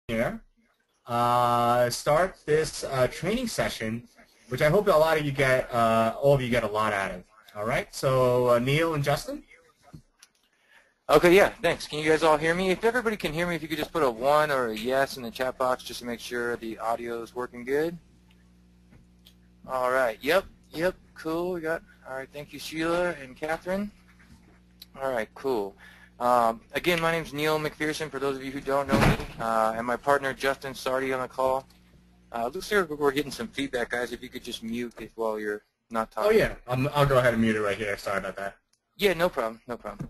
here start this training session, which I hope a lot of you get, all of you get a lot out of. All right, so Neil and Justin? Okay, yeah, thanks. Can you guys all hear me? If everybody can hear me, if you could just put a 1 or a yes in the chat box just to make sure the audio is working good. All right, yep, cool. We got, all right, thank you, Sheila and Catherine. All right, cool. Again, my name's Neil McPherson, for those of you who don't know me, and my partner Justin Sardi on the call. Looks like we're getting some feedback, guys. If you could just mute it while you're not talking. Oh, yeah, I'll go ahead and mute it right here. Sorry about that. Yeah, no problem, no problem.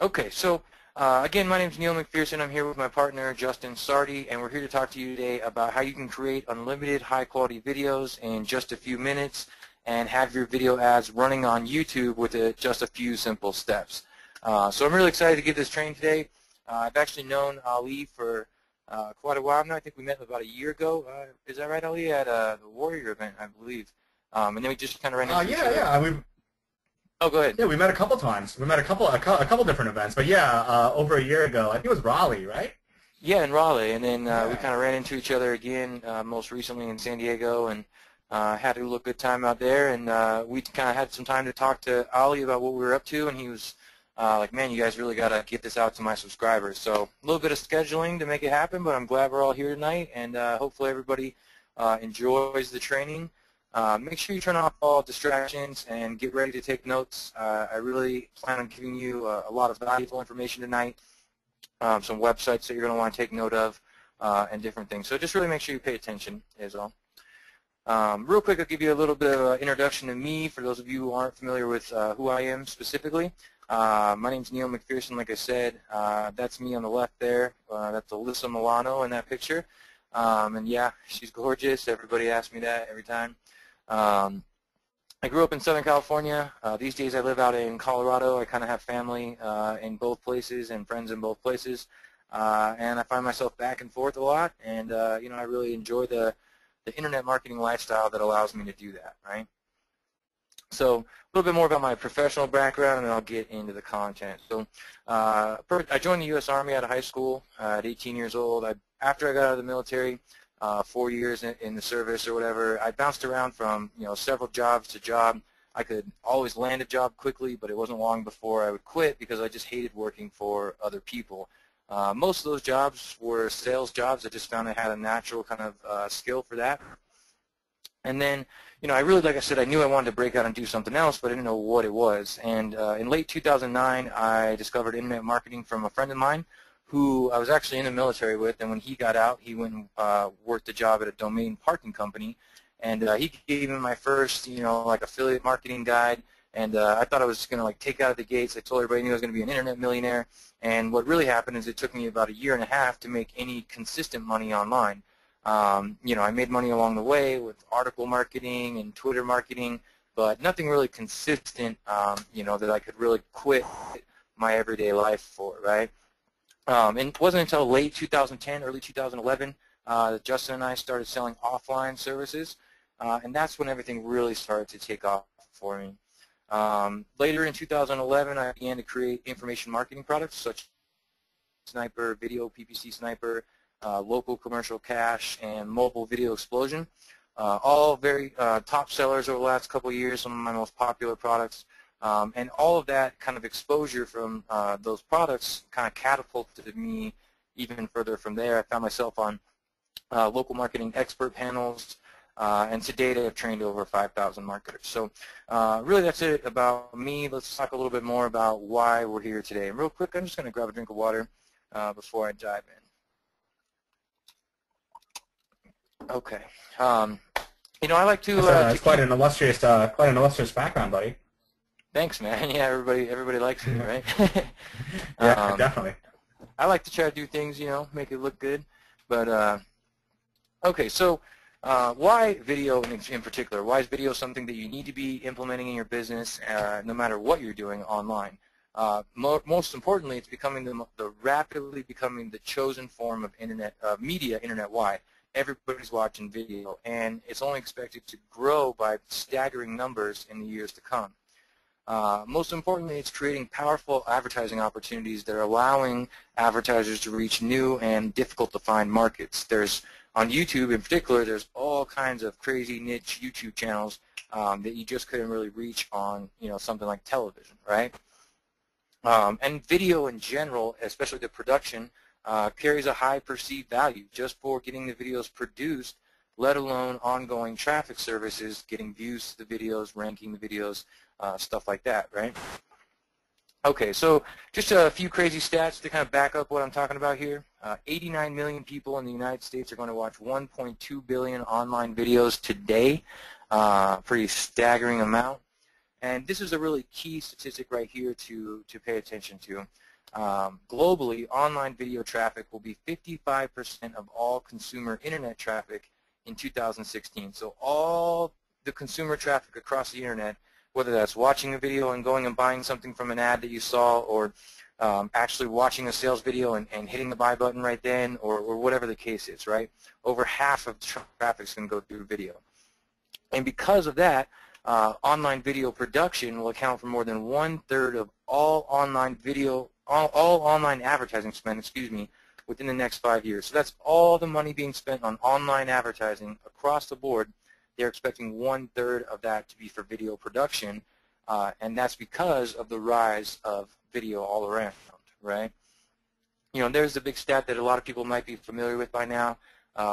Okay, so again, my name is Neil McPherson. I'm here with my partner, Justin Sardi, and we're here to talk to you today about how you can create unlimited high-quality videos in just a few minutes and have your video ads running on YouTube with just a few simple steps. So I'm really excited to give this training today. I've actually known Ali for quite a while now. I think we met about a year ago. Is that right, Ali? At the Warrior event, I believe. And then we just kind of ran into each other. Yeah. Oh, go ahead. Yeah, we met a couple times. We met a couple different events, but yeah, over a year ago. I think it was Raleigh, right? Yeah, in Raleigh, and then we kind of ran into each other again most recently in San Diego, and had a good time out there, and we kind of had some time to talk to Ali about what we were up to, and he was like, man, you guys really got to get this out to my subscribers. So a little bit of scheduling to make it happen, but I'm glad we're all here tonight, and hopefully everybody enjoys the training. Make sure you turn off all distractions and get ready to take notes. I really plan on giving you a lot of valuable information tonight, some websites that you're going to want to take note of, and different things. So just really make sure you pay attention is all. Real quick, I'll give you a little bit of an introduction to me for those of you who aren't familiar with who I am specifically. My name's Neil McPherson, like I said. That's me on the left there. That's Alyssa Milano in that picture. And yeah, she's gorgeous. Everybody asks me that every time. I grew up in Southern California. These days I live out in Colorado. I kind of have family in both places and friends in both places. And I find myself back and forth a lot. And, you know, I really enjoy the internet marketing lifestyle that allows me to do that, right? So a little bit more about my professional background, and then I'll get into the content. So I joined the U.S. Army out of high school at 18 years old. After I got out of the military, 4 years in the service or whatever, I bounced around from several jobs to job. I could always land a job quickly, but it wasn't long before I would quit because I just hated working for other people. Most of those jobs were sales jobs. I just found I had a natural kind of skill for that. And then, I really, like I said, I knew I wanted to break out and do something else, but I didn't know what it was. And in late 2009, I discovered internet marketing from a friend of mine who I was actually in the military with, and when he got out, he went and worked a job at a domain parking company, and he gave me my first, like affiliate marketing guide, and I thought I was going to like take out of the gates. I told everybody I knew I was going to be an internet millionaire, and what really happened is it took me about a year and a half to make any consistent money online. I made money along the way with article marketing and Twitter marketing, but nothing really consistent, that I could really quit my everyday life for, right? And it wasn't until late 2010, early 2011, that Justin and I started selling offline services, and that's when everything really started to take off for me. Later in 2011, I began to create information marketing products such as Sniper, Video PPC Sniper, Local Commercial Cache, and Mobile Video Explosion. All very top sellers over the last couple of years, some of my most popular products. And all of that kind of exposure from those products kind of catapulted me even further from there. I found myself on local marketing expert panels, and to date I've trained over 5,000 marketers. So really that's it about me. Let's talk a little bit more about why we're here today. And real quick, I'm just going to grab a drink of water before I dive in. Okay. I like to. It's quite an illustrious background, buddy. Thanks, man. Yeah, everybody likes me, right? Yeah, definitely. I like to try to do things, make it look good. But okay, so why video in particular? Why is video something that you need to be implementing in your business, no matter what you're doing online? Most importantly, it's becoming rapidly becoming the chosen form of media internet-wide. Everybody's watching video, and it's only expected to grow by staggering numbers in the years to come. Most importantly, it's creating powerful advertising opportunities that are allowing advertisers to reach new and difficult to find markets. On YouTube in particular, there's all kinds of crazy niche YouTube channels that you just couldn't really reach on, something like television, right? And video in general, especially the production, carries a high perceived value just for getting the videos produced, let alone ongoing traffic services, getting views to the videos, ranking the videos, stuff like that, right? Okay, so just a few crazy stats to kind of back up what I'm talking about here. 89 million people in the United States are going to watch 1.2 billion online videos today. Pretty staggering amount. And this is a really key statistic right here to pay attention to. Globally, online video traffic will be 55% of all consumer internet traffic in 2016. So all the consumer traffic across the internet, whether that's watching a video and going and buying something from an ad that you saw, or actually watching a sales video and hitting the buy button right then, or whatever the case is, right? Over half of traffic is going to go through video. And because of that, online video production will account for more than 1/3 of all online all online advertising spend, within the next 5 years. So that's all the money being spent on online advertising across the board. They're expecting 1/3 of that to be for video production, and that's because of the rise of video all around, right? There's the big stat that a lot of people might be familiar with by now.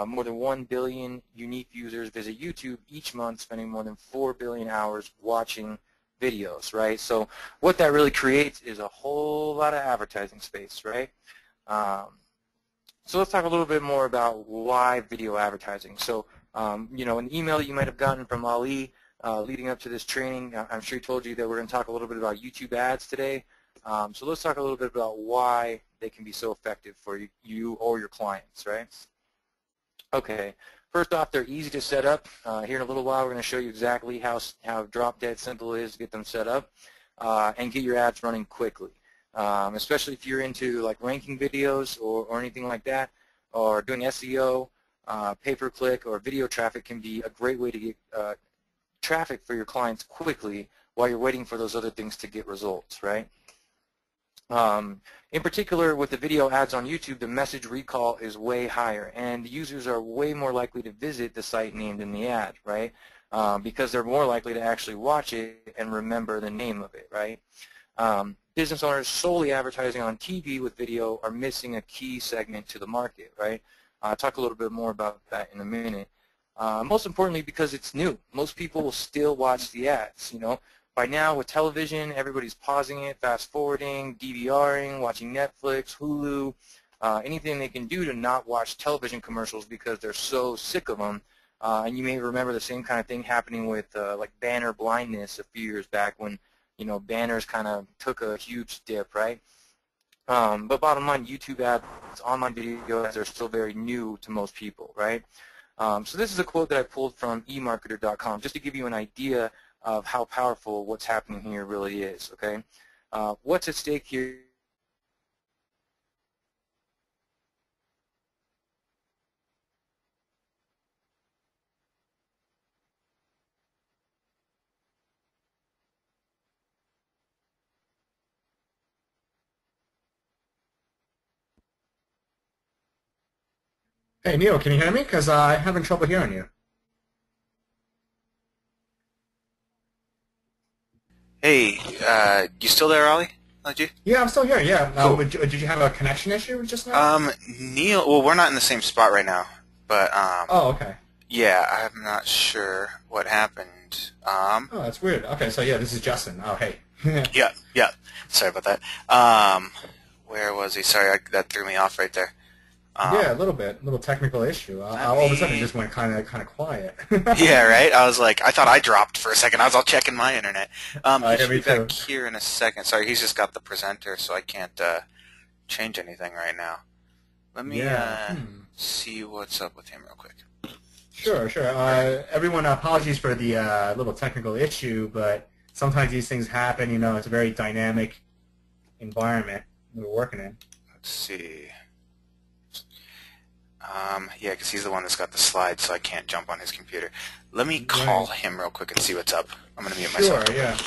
More than 1 billion unique users visit YouTube each month, spending more than 4 billion hours watching videos, right? So what that really creates is a whole lot of advertising space, right? So let's talk a little bit more about why video advertising. So, an email that you might have gotten from Ali leading up to this training, I'm sure he told you that we're going to talk a little bit about YouTube ads today. So let's talk a little bit about why they can be so effective for you or your clients, right? Okay, first off, they're easy to set up. Here in a little while, we're going to show you exactly how drop dead simple it is to get them set up and get your ads running quickly. Especially if you're into like ranking videos or anything like that, or doing SEO, pay-per-click, or video traffic can be a great way to get traffic for your clients quickly while you're waiting for those other things to get results, right? In particular, with the video ads on YouTube, the message recall is way higher, and the users are way more likely to visit the site named in the ad, right? Because they're more likely to actually watch it and remember the name of it, right? Business owners solely advertising on TV with video are missing a key segment to the market, right? I'll talk a little bit more about that in a minute. Most importantly, because it's new. Most people will still watch the ads, By now, with television, everybody's pausing it, fast-forwarding, DVRing, watching Netflix, Hulu, anything they can do to not watch television commercials because they're so sick of them. And you may remember the same kind of thing happening with like banner blindness a few years back when, banners kind of took a huge dip, right? But bottom line, YouTube ads, online video ads are still very new to most people, right? So this is a quote that I pulled from eMarketer.com just to give you an idea of how powerful what's happening here really is, okay? What's at stake here? Hey, Neil, can you hear me? Because I'm having trouble hearing you. Hey, you still there, Ollie? Yeah, I'm still here, yeah. Cool. Did you have a connection issue just now? Neil, well, we're not in the same spot right now, but, Oh, okay. yeah, I'm not sure what happened. Oh, that's weird. Okay, so yeah, this is Justin. Oh, hey. Yeah, sorry about that. Where was he? Sorry, that threw me off right there. Yeah, a little bit. A little technical issue. All of a sudden, it just went kind of quiet. Yeah, right? I was like, I thought I dropped for a second. I was all checking my internet. He should me be too. back here in a second. Sorry, he's just got the presenter, so I can't change anything right now. Let me see what's up with him real quick. Sure. Everyone, apologies for the little technical issue, but sometimes these things happen. It's a very dynamic environment we're working in. Let's see. Yeah, because he's the one that's got the slides, so I can't jump on his computer. Let me call him real quick and see what's up. I'm going to mute myself. Sure, yeah.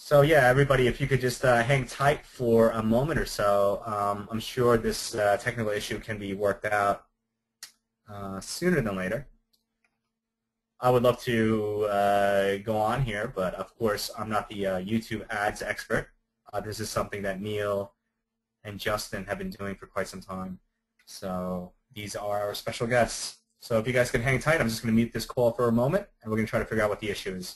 So yeah, everybody, if you could just hang tight for a moment or so, I'm sure this technical issue can be worked out sooner than later. I would love to go on here, but of course I'm not the YouTube ads expert. This is something that Neil and Justin have been doing for quite some time. So these are our special guests. So if you guys can hang tight, I'm just going to mute this call for a moment, and we're going to try to figure out what the issue is.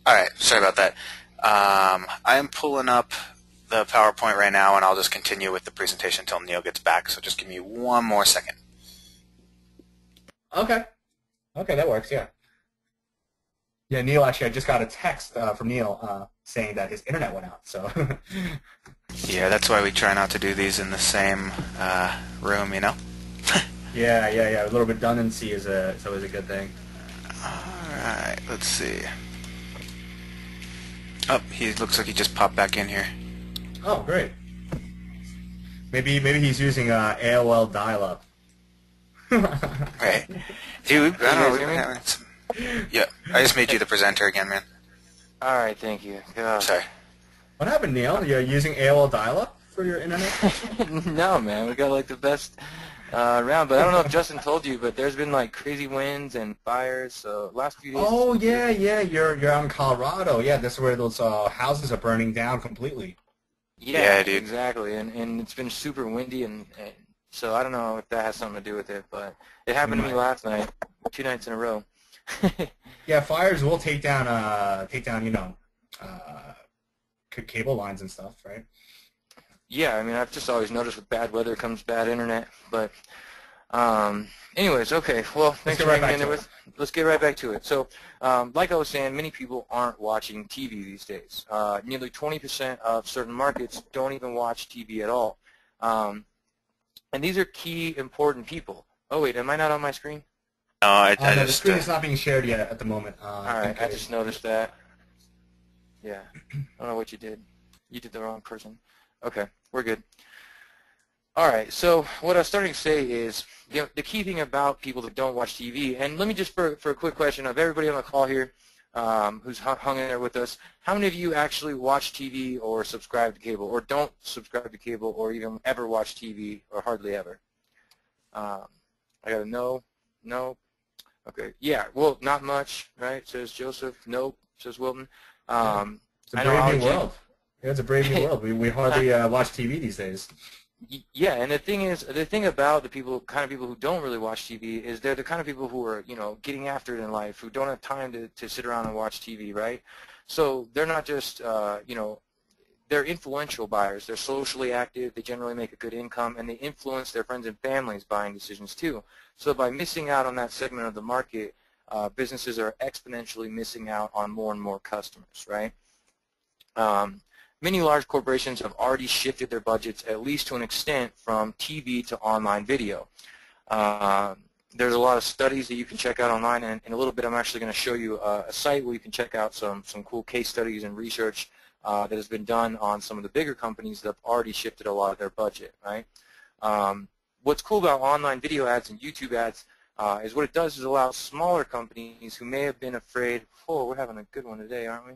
All right, sorry about that. I am pulling up the PowerPoint right now, and I'll just continue with the presentation until Neil gets back. So just give me one more second. Okay. Okay, that works. Yeah. Yeah, Neil. Actually, I just got a text from Neil saying that his internet went out. So. Yeah, that's why we try not to do these in the same room, you know. Yeah. A little redundancy is always a good thing. All right, let's see. Oh, he looks like he just popped back in here. Oh, great. Maybe he's using AOL dial-up. Right. Dude, I don't know. Yeah, I just made you the presenter again, man. All right, thank you. Sorry. What happened, Neil? You're using AOL dial-up for your internet? No, man. We got like the best around, but I don't know if Justin told you, but there's been like crazy winds and fires. So last few days. Oh yeah. You're out in Colorado. Yeah, that's where those houses are burning down completely. Yeah, dude. Exactly. And it's been super windy, and so I don't know if that has something to do with it, but it happened to me last night, 2 nights in a row. Yeah, fires will take down cable lines and stuff, right? Yeah, I mean, I've just always noticed with bad weather comes bad internet, but anyways, okay, well, thanks for hanging in there with. Let's get right back to it. So, like I was saying, many people aren't watching TV these days. Nearly 20% of certain markets don't even watch TV at all. And these are key, important people. Oh, wait, am I not on my screen? No, no, the screen is not being shared yet at the moment. All right, I just noticed that. Yeah, I don't know what you did. You did the wrong person. Okay, we're good. All right, so what I was starting to say is, you know, the key thing about people that don't watch TV, and let me just, for a quick question of everybody on the call here who's hung in there with us, how many of you actually watch TV or subscribe to cable, or don't subscribe to cable, or even ever watch TV, or hardly ever? I got a no, no. Okay, yeah, well, not much, right, says Joseph. Nope, says Wilton. It's a brave new world. Yeah, it's a brave new world. We hardly watch TV these days. Yeah, and the thing about the people, kind of people who don't really watch TV is they're the kind of people who are, you know, getting after it in life, who don't have time to sit around and watch TV, right? So they're not just, you know, they're influential buyers. They're socially active. They generally make a good income, and they influence their friends and family's buying decisions too. So by missing out on that segment of the market, businesses are exponentially missing out on more and more customers, right? Many large corporations have already shifted their budgets, at least to an extent, from TV to online video. There's a lot of studies that you can check out online, and in a little bit I'm actually going to show you a site where you can check out some cool case studies and research that has been done on some of the bigger companies that have already shifted a lot of their budget, right? What's cool about online video ads and YouTube ads is what it does is allow smaller companies who may have been afraid, oh, we're having a good one today, aren't we?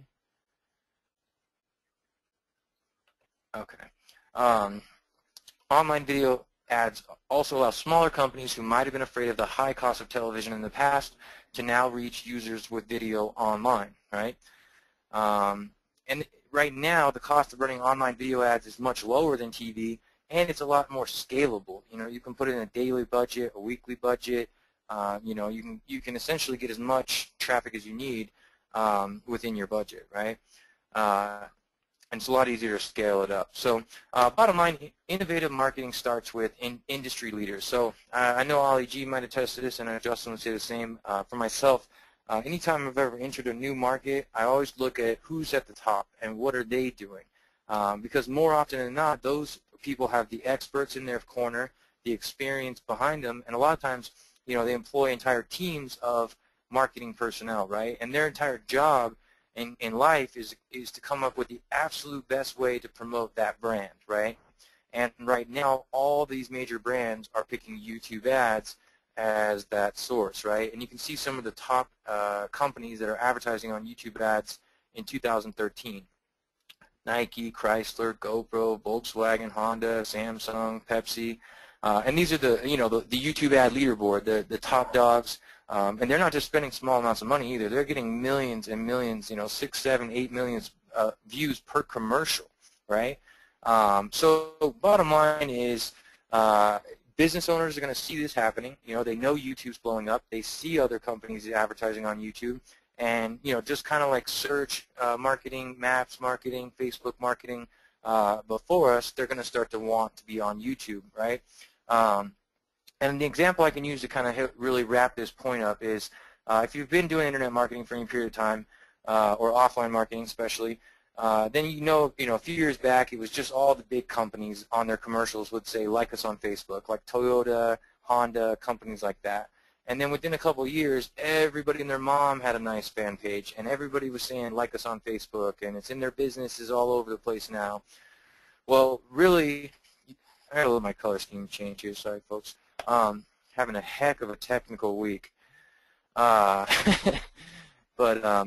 Okay. Online video ads also allow smaller companies who might have been afraid of the high cost of television in the past to now reach users with video online, right? And right now, the cost of running online video ads is much lower than TV, and it's a lot more scalable. You know, you can put it in a daily budget, a weekly budget. You know, you can essentially get as much traffic as you need within your budget, right? And it's a lot easier to scale it up. So bottom line, innovative marketing starts with industry leaders. So I know Ali G might attest to this, and I know Justin would say the same. For myself, anytime I've ever entered a new market, I always look at who's at the top and what are they doing. Because more often than not, those people have the experts in their corner, the experience behind them, and a lot of times, you know, they employ entire teams of marketing personnel, right? And their entire job in life is to come up with the absolute best way to promote that brand, right? And right now, all these major brands are picking YouTube ads as that source, right? And you can see some of the top companies that are advertising on YouTube ads in 2013. Nike, Chrysler, GoPro, Volkswagen, Honda, Samsung, Pepsi. And these are the YouTube ad leaderboard, the top dogs. And they're not just spending small amounts of money either. They're getting millions and millions, 6, 7, 8 million views per commercial, right? So bottom line is business owners are going to see this happening. They know YouTube's blowing up. They see other companies advertising on YouTube. And, just kind of like search marketing, maps marketing, Facebook marketing before us, they're going to start to want to be on YouTube, right? And the example I can use to kind of really wrap this point up is if you've been doing internet marketing for any period of time, or offline marketing especially, then a few years back it was just all the big companies on their commercials would say, like us on Facebook, like Toyota, Honda, companies like that. And then within a couple of years, everybody and their mom had a nice fan page, and everybody was saying, like us on Facebook, and it's in their businesses all over the place now. Well, really, I gotta let my color scheme change here, sorry folks. Having a heck of a technical week. But let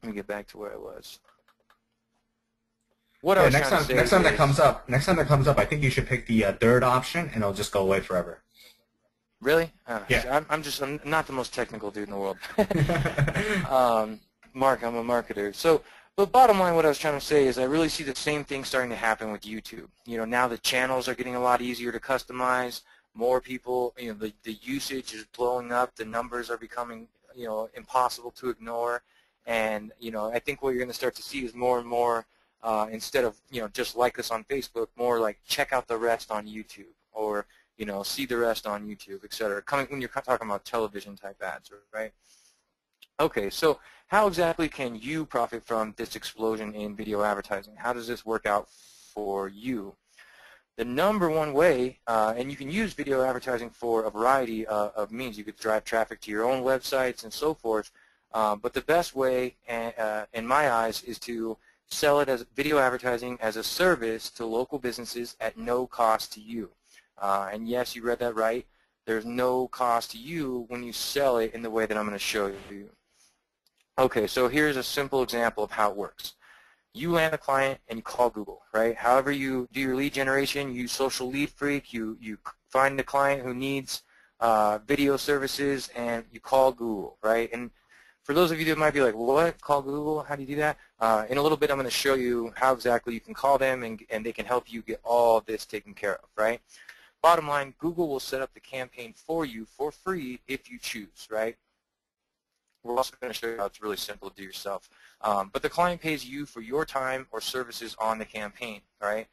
me get back to where I was. What I was next trying to say next time is, that comes up, I think you should pick the third option, and it'll just go away forever. Really? Yeah. I'm not the most technical dude in the world. Mark, I'm a marketer. So, but bottom line, what I was trying to say is I really see the same thing starting to happen with YouTube. Now the channels are getting a lot easier to customize. More people, the usage is blowing up. The numbers are becoming, impossible to ignore. And, I think what you're going to start to see is more and more, instead of, just like us on Facebook, more like check out the rest on YouTube, or see the rest on YouTube, etc. When you're talking about television type ads, right? Okay, so how exactly can you profit from this explosion in video advertising? How does this work out for you? The number one way, and you can use video advertising for a variety of means. You could drive traffic to your own websites and so forth, but the best way, in my eyes, is to sell it as video advertising as a service to local businesses at no cost to you. And yes, you read that right. There's no cost to you when you sell it in the way that I'm going to show you. Okay, so here's a simple example of how it works. You land a client and you call Google, right? However you do your lead generation, you use Social Lead Freak, you find a client who needs video services, and you call Google, right? And for those of you that might be like, what? Call Google? How do you do that? In a little bit, I'm going to show you how exactly you can call them, and they can help you get all of this taken care of, right? Bottom line, Google will set up the campaign for you for free if you choose, right? We're also going to show you how it's really simple to do yourself. But the client pays you for your time or services on the campaign, right?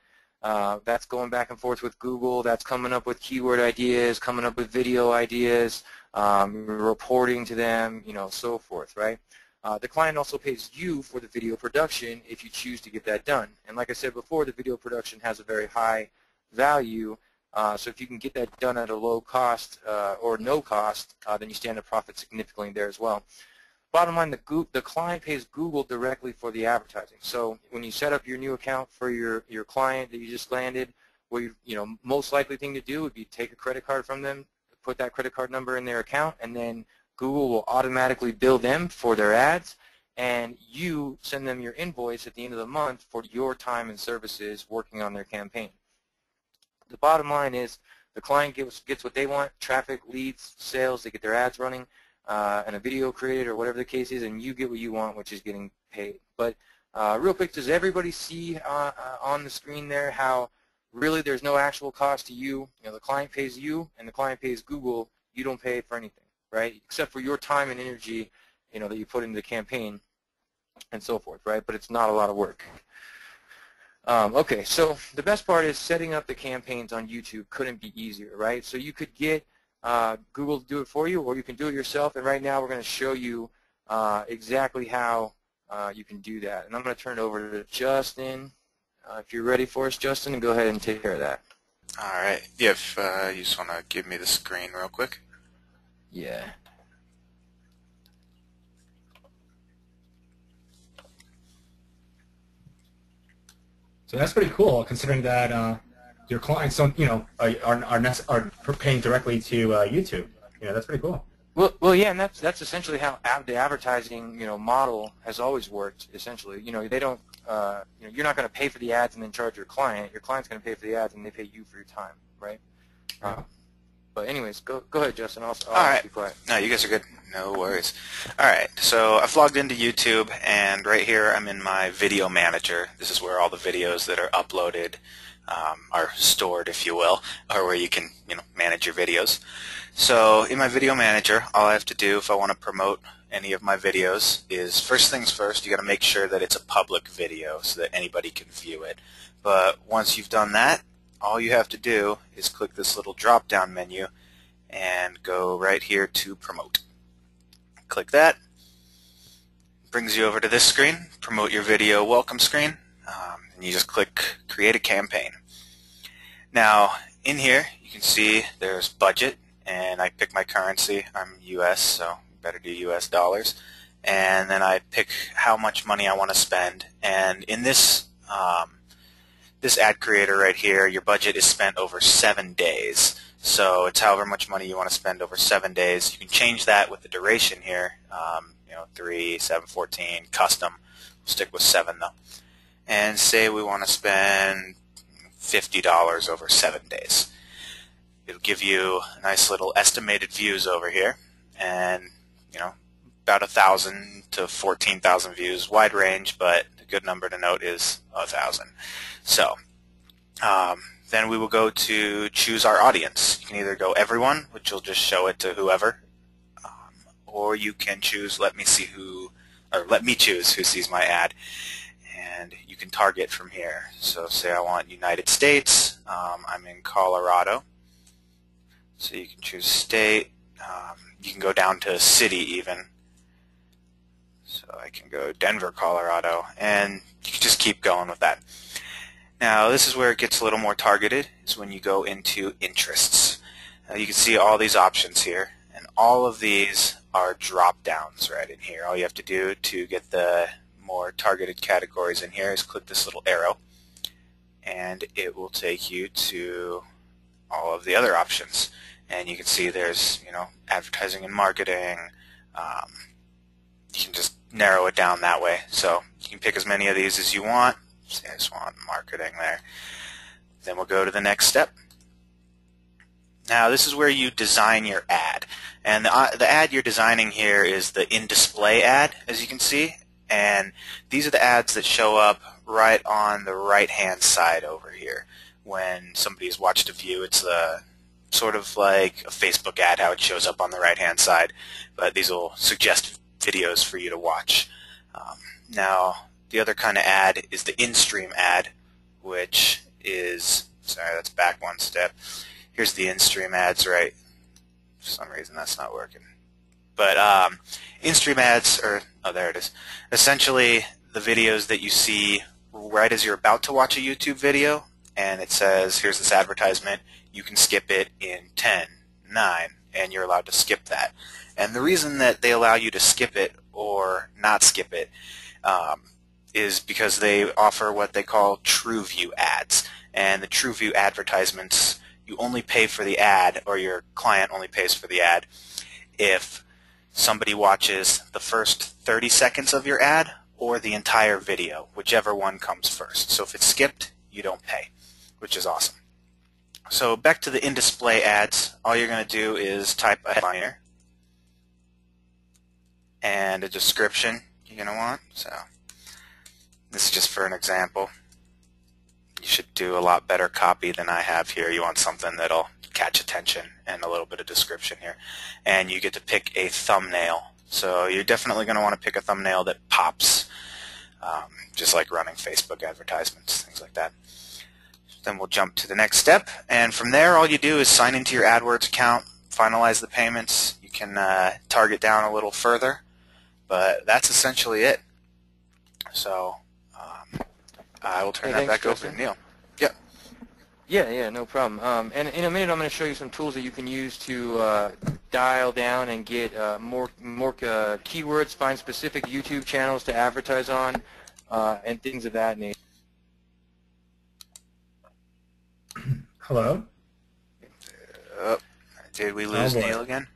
That's going back and forth with Google. That's coming up with keyword ideas, coming up with video ideas, reporting to them, so forth, right? The client also pays you for the video production if you choose to get that done. And like I said before, the video production has a very high value. So if you can get that done at a low cost or no cost, then you stand to profit significantly there as well. Bottom line, the client pays Google directly for the advertising. So when you set up your new account for your client that you just landed, what most likely thing to do would be take a credit card from them, put that credit card number in their account, and then Google will automatically bill them for their ads, and you send them your invoice at the end of the month for your time and services working on their campaign. The bottom line is the client gets what they want, traffic, leads, sales, they get their ads running, and a video created or whatever the case is, and you get what you want, which is getting paid. But real quick, does everybody see on the screen there how really there's no actual cost to you? The client pays you and the client pays Google. You don't pay for anything, right? Except for your time and energy, that you put into the campaign and so forth, right? But it's not a lot of work. Okay, so the best part is setting up the campaigns on YouTube couldn't be easier, right? So you could get Google to do it for you, or you can do it yourself, and right now we're going to show you exactly how you can do that. And I'm going to turn it over to Justin. If you're ready for us, Justin, and go ahead and take care of that. All right. If you just want to give me the screen real quick. Yeah. So that's pretty cool, considering that your clients don't, are paying directly to YouTube. That's pretty cool. Well, yeah, and that's essentially how the advertising, model has always worked. Essentially, they don't, you're not going to pay for the ads and then charge your client. Your client's going to pay for the ads and they pay you for your time, right? Yeah. But anyways, go ahead, Justin. I'll All right. be quiet. No, you guys are good. No worries. All right. So I've logged into YouTube, and right here I'm in my video manager. This is where all the videos that are uploaded are stored, if you will, or where you can manage your videos. So in my video manager, all I have to do if I want to promote any of my videos is, first things first, you got to make sure that it's a public video so that anybody can view it. But once you've done that, all you have to do is click this little drop-down menu and go right here to Promote. Click that. Brings you over to this screen, Promote Your Video Welcome screen, and you just click Create a Campaign. Now, in here, you can see there's budget, and I pick my currency. I'm US, so better do US dollars. And then I pick how much money I want to spend. And in this this ad creator right here, your budget is spent over 7 days. So it's however much money you want to spend over 7 days. You can change that with the duration here. 3, 7, 14, custom. We'll stick with 7 though. And say we want to spend $50 over 7 days. It'll give you a nice little estimated views over here, and about 1,000 to 14,000 views, wide range, but a good number to note is 1,000. So then we will go to choose our audience. You can either go everyone, which will just show it to whoever, or you can choose let me choose who sees my ad, and you can target from here. So say I want United States. I'm in Colorado, so you can choose state. You can go down to city even. So I can go Denver, Colorado, and you can just keep going with that. Now this is where it gets a little more targeted, is when you go into interests. You can see all these options here, and all of these are drop downs right in here. All you have to do to get the more targeted categories in here is click this little arrow, and it will take you to all of the other options. And you can see there's advertising and marketing. You can just narrow it down that way. So you can pick as many of these as you want. Say I just want marketing there. Then we'll go to the next step. Now this is where you design your ad. And the ad you're designing here is the in-display ad, as you can see. And these are the ads that show up right on the right-hand side over here. When somebody's watched a view, it's sort of like a Facebook ad, how it shows up on the right-hand side. But these will suggest videos for you to watch. Now, the other kind of ad is the in-stream ad, which is, sorry, that's back one step. Here's the in-stream ads, right? For some reason that's not working. But in-stream ads are, oh, there it is. Essentially, the videos that you see right as you're about to watch a YouTube video, and it says, here's this advertisement, you can skip it in 10, 9, and you're allowed to skip that. And the reason that they allow you to skip it or not skip it is because they offer what they call TrueView ads. And the TrueView advertisements, you only pay for the ad, or your client only pays for the ad, if somebody watches the first 30 seconds of your ad or the entire video, whichever one comes first. So if it's skipped, you don't pay, which is awesome. So back to the in-display ads, all you're going to do is type a headliner and a description you're going to want. So this is just for an example. You should do a lot better copy than I have here. You want something that'll catch attention and a little bit of description here. And you get to pick a thumbnail. So you're definitely going to want to pick a thumbnail that pops, just like running Facebook advertisements, things like that. Then we'll jump to the next step, and from there all you do is sign into your AdWords account, finalize the payments. You can target down a little further, but that's essentially it. So I will turn that back over to Neil. Yep. Yeah, no problem. And in a minute I'm going to show you some tools that you can use to dial down and get more keywords, find specific YouTube channels to advertise on, and things of that nature. Hello? Oh, did we Oh lose boy. Neil again?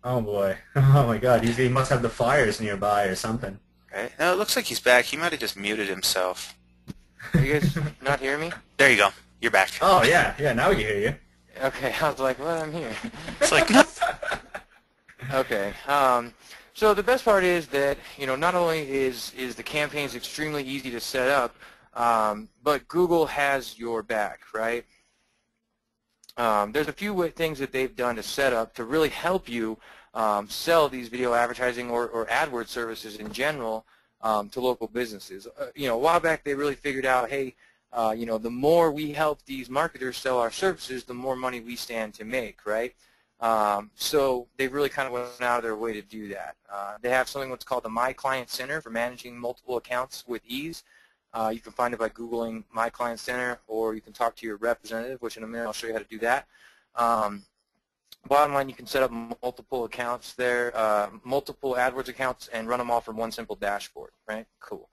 Oh boy. Oh my god. He must have the fires nearby or something. Right? No, it looks like he's back. He might have just muted himself. Are you guys not hearing me? There you go. You're back. Oh yeah. Yeah, now we can hear you. Okay, I was like, what? I'm here. It's like, no. Okay. So the best part is that, you know, not only is the campaigns extremely easy to set up, but Google has your back, right? There's a few things that they've done to set up to really help you sell these video advertising or AdWords services in general to local businesses. You know, a while back they really figured out, hey, you know, the more we help these marketers sell our services, the more money we stand to make, right? So they really kind of went out of their way to do that. They have something what's called the My Client Center for managing multiple accounts with ease. You can find it by Googling My Client Center, or you can talk to your representative, which in a minute I'll show you how to do that. Bottom line, you can set up multiple accounts there, multiple AdWords accounts, and run them all from one simple dashboard, right? Cool.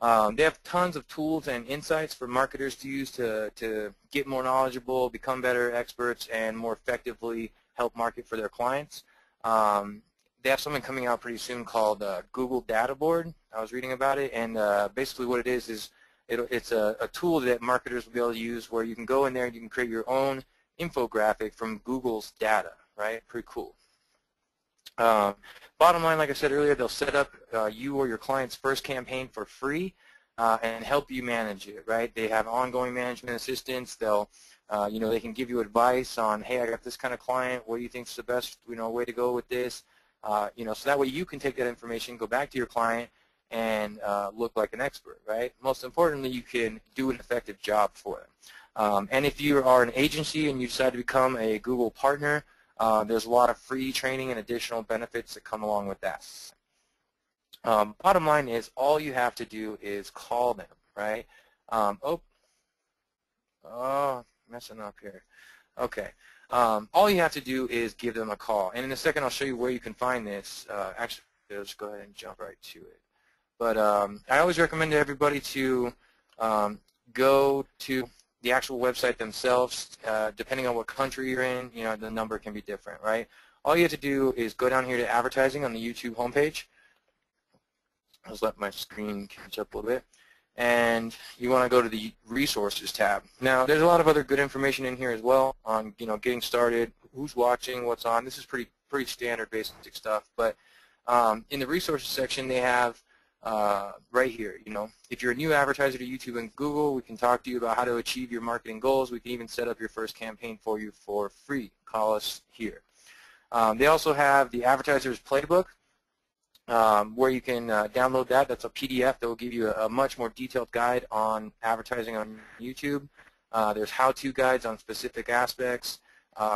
They have tons of tools and insights for marketers to use to get more knowledgeable, become better experts, and more effectively help market for their clients. They have something coming out pretty soon called Google Data Board. I was reading about it, and basically what it is it's a tool that marketers will be able to use where you can go in there and you can create your own infographic from Google's data, right? Pretty cool. Bottom line, like I said earlier, they'll set up you or your client's first campaign for free and help you manage it, right? They have ongoing management assistance. They'll, you know, they can give you advice on, hey, I got this kind of client. What do you think is the best, you know, way to go with this? You know, so that way you can take that information, go back to your client, and look like an expert, right? Most importantly, you can do an effective job for them. And if you are an agency and you decide to become a Google partner, there's a lot of free training and additional benefits that come along with that. Bottom line is all you have to do is call them, right? Messing up here. Okay. All you have to do is give them a call. And in a second, I'll show you where you can find this. Actually, let's go ahead and jump right to it. But I always recommend to everybody to go to the actual website themselves. Depending on what country you're in, you know, the number can be different, right? All you have to do is go down here to advertising on the YouTube homepage. I'll just let my screen catch up a little bit. And you want to go to the resources tab. Now, there's a lot of other good information in here as well on, you know, getting started, who's watching, what's on. This is pretty standard basic stuff. But in the resources section, they have right here, you know, if you're a new advertiser to YouTube and Google, we can talk to you about how to achieve your marketing goals. We can even set up your first campaign for you for free. Call us here. They also have the Advertiser's Playbook, where you can download that. That's a PDF that will give you a much more detailed guide on advertising on YouTube. There's how-to guides on specific aspects,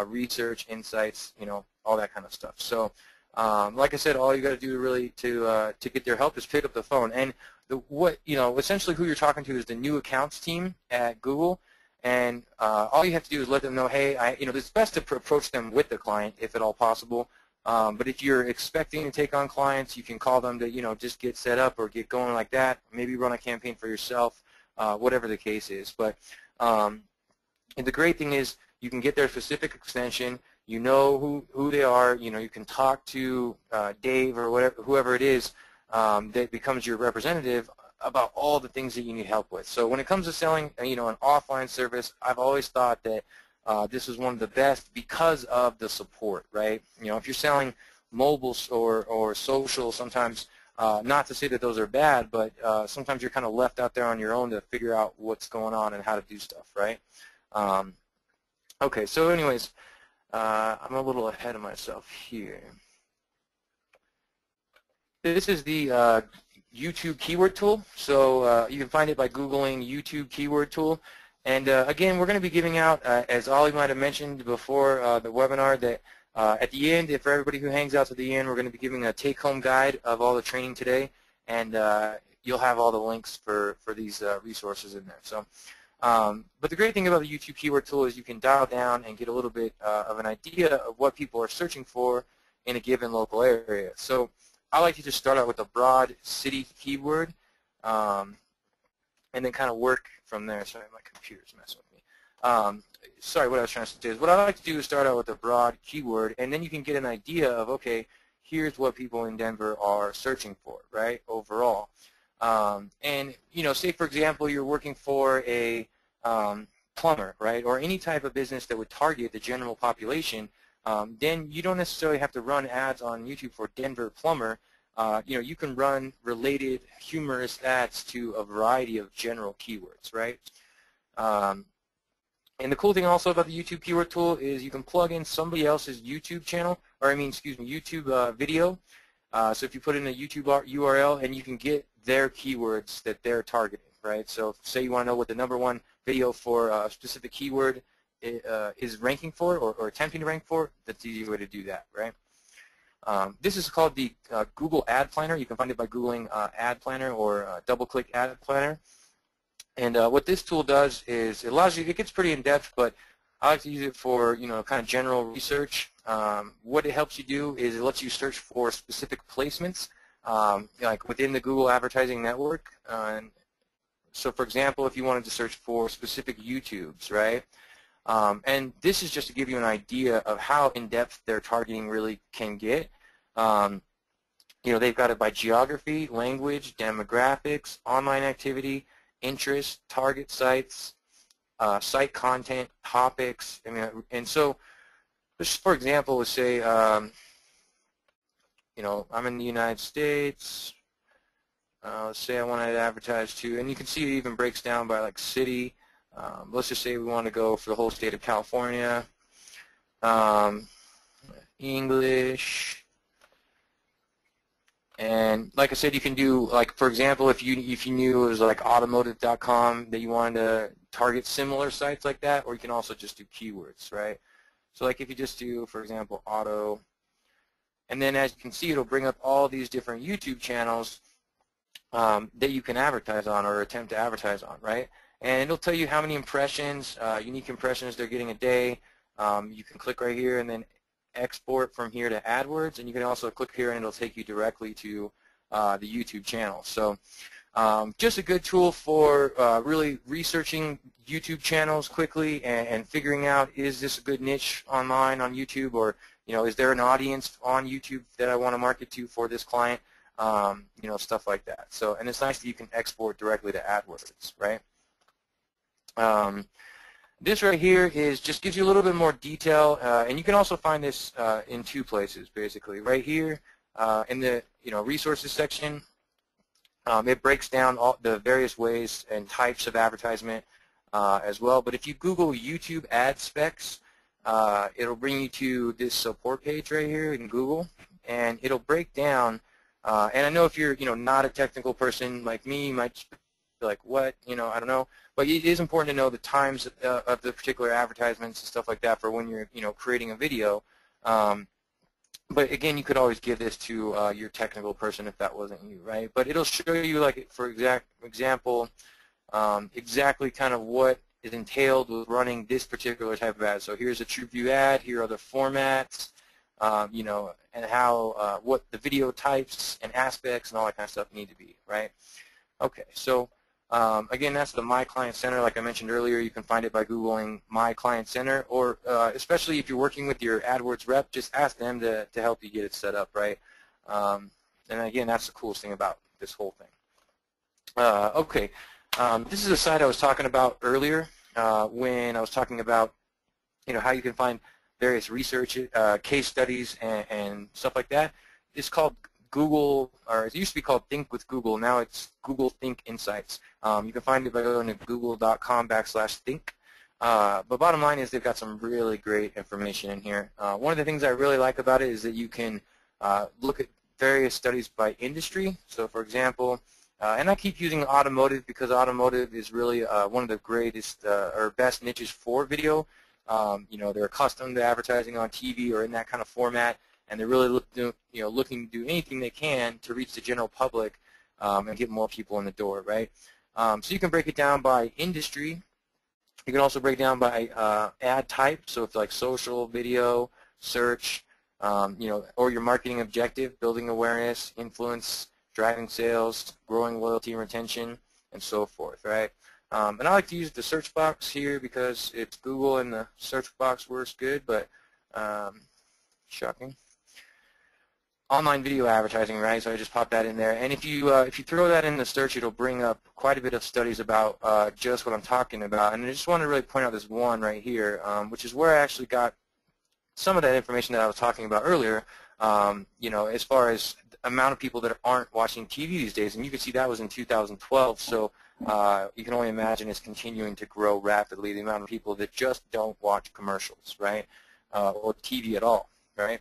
research, insights, you know, all that kind of stuff. So, like I said, all you got to do really to get their help is pick up the phone. And essentially who you're talking to is the new accounts team at Google. And all you have to do is let them know, hey, it's best to approach them with the client if at all possible. But if you're expecting to take on clients, you can call them to, you know, just get set up or get going like that. Maybe run a campaign for yourself, whatever the case is. But and the great thing is you can get their specific extension. You know who they are. You know, you can talk to Dave or whoever it is that becomes your representative about all the things that you need help with. So when it comes to selling, you know, an offline service, I've always thought that this is one of the best because of the support, right? You know, if you're selling mobile or social, sometimes, not to say that those are bad, but sometimes you're kind of left out there on your own to figure out what's going on and how to do stuff, right? Okay, so anyways, I'm a little ahead of myself here. This is the YouTube keyword tool. So you can find it by Googling YouTube keyword tool. And again, we're going to be giving out, as Ollie might have mentioned before the webinar, that at the end, if for everybody who hangs out to the end, we're going to be giving a take-home guide of all the training today, and you'll have all the links for these resources in there. So, but the great thing about the YouTube keyword tool is you can dial down and get a little bit of an idea of what people are searching for in a given local area. So I like to just start out with a broad city keyword, and then kind of work from there. Sorry, my computer's messing with me. sorry, what I was trying to say is what I like to do is start out with a broad keyword, and then you can get an idea of, okay, here's what people in Denver are searching for, right, overall. And, you know, say, for example, you're working for a plumber, right, or any type of business that would target the general population, then you don't necessarily have to run ads on YouTube for Denver plumber. You know, you can run related humorous ads to a variety of general keywords, right? And the cool thing also about the YouTube keyword tool is you can plug in somebody else's YouTube channel, or I mean, excuse me, YouTube video. So if you put in a YouTube URL, and you can get their keywords that they're targeting, right? So say you want to know what the #1 video for a specific keyword is ranking for, or attempting to rank for, that's the easy way to do that, right? This is called the Google Ad Planner. You can find it by Googling Ad Planner or double-click Ad Planner. And what this tool does is it allows you, it gets pretty in-depth, but I like to use it for, you know, kind of general research. What it helps you do is it lets you search for specific placements, like within the Google Advertising Network. So for example, if you wanted to search for specific YouTubes, right? And this is just to give you an idea of how in-depth their targeting really can get. You know, they've got it by geography, language, demographics, online activity, interest, target sites, site content, topics. I mean, and so, just for example, let's say, you know, I'm in the United States. Let's say I wanted to advertise to, and you can see it even breaks down by like city. Let's just say we want to go for the whole state of California. English. And like I said, you can do, like, for example, if you knew it was like automotive.com that you wanted to target similar sites like that, or you can also just do keywords, right? So like if you just do, for example, auto, and then as you can see, it'll bring up all these different YouTube channels that you can advertise on or attempt to advertise on, right? And it'll tell you how many impressions, unique impressions they're getting a day. You can click right here and then export from here to AdWords, and you can also click here and it'll take you directly to the YouTube channel. So just a good tool for really researching YouTube channels quickly and figuring out, is this a good niche online on YouTube, or, you know, is there an audience on YouTube that I want to market to for this client, you know, stuff like that. So, and it's nice that you can export directly to AdWords, right? This right here is just gives you a little bit more detail, and you can also find this in two places, basically. Right here in the resources section, it breaks down all the various ways and types of advertisement as well. But if you Google YouTube ad specs, it'll bring you to this support page right here in Google, and it'll break down. And I know if you're not a technical person like me, you might be like, what, I don't know. But it is important to know the times of the particular advertisements and stuff like that for when you're creating a video. But again, you could always give this to your technical person if that wasn't you, right? But it'll show you, like, for example, exactly kind of what is entailed with running this particular type of ad. So here's a TrueView ad. Here are the formats, and how what the video types and aspects and all that kind of stuff need to be, right? Okay, so again, that's the My Client Center. Like I mentioned earlier, you can find it by Googling My Client Center, or especially if you're working with your AdWords rep, just ask them to help you get it set up, right? And again, that's the coolest thing about this whole thing. Okay, this is a site I was talking about earlier when I was talking about how you can find various research case studies and stuff like that. It's called Google, or it used to be called Think with Google. Now it's Google Think Insights. You can find it by going to google.com/think. But bottom line is they've got some really great information in here. One of the things I really like about it is that you can look at various studies by industry. So for example, and I keep using automotive because automotive is really one of the greatest or best niches for video. They're accustomed to advertising on TV or in that kind of format, and they're really looking to do anything they can to reach the general public and get more people in the door, right? So you can break it down by industry. You can also break it down by ad type, so if like social, video, search, or your marketing objective, building awareness, influence, driving sales, growing loyalty and retention, and so forth, right? And I like to use the search box here because it's Google and the search box works good, but shocking. Online video advertising, right? So I just popped that in there. And if you throw that in the search, it'll bring up quite a bit of studies about just what I'm talking about. And I just want to really point out this one right here, which is where I actually got some of that information that I was talking about earlier. You know, as far as the amount of people that aren't watching TV these days, and you can see that was in 2012. So you can only imagine it's continuing to grow rapidly. The amount of people that just don't watch commercials, right, or TV at all, right?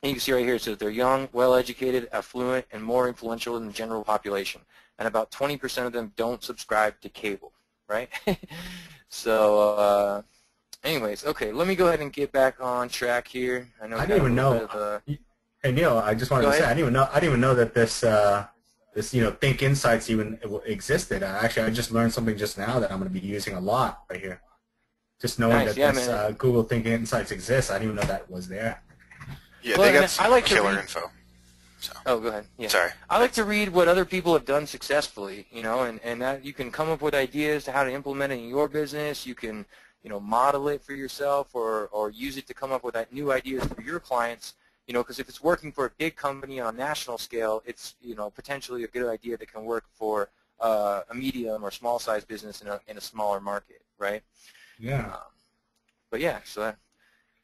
And you can see right here it says they're young, well-educated, affluent, and more influential than the general population. And about 20% of them don't subscribe to cable, right? So, anyways, okay, let me go ahead and get back on track here. I know. I didn't even know. Hey Neil, I just wanted to say I didn't even know that this this Think Insights even existed. Actually, I just learned something just now that I'm going to be using a lot right here. Just knowing that this Google Think Insights exists, I didn't even know that was there. Yeah, well, they got some killer info. So. Oh, go ahead. Yeah. Sorry. I like to read what other people have done successfully, you know, and that you can come up with ideas to how to implement it in your business. You can, you know, model it for yourself or use it to come up with new ideas for your clients, you know, because if it's working for a big company on a national scale, it's, you know, potentially a good idea that can work for a medium or small-sized business in a smaller market, right? Yeah. But yeah, so that.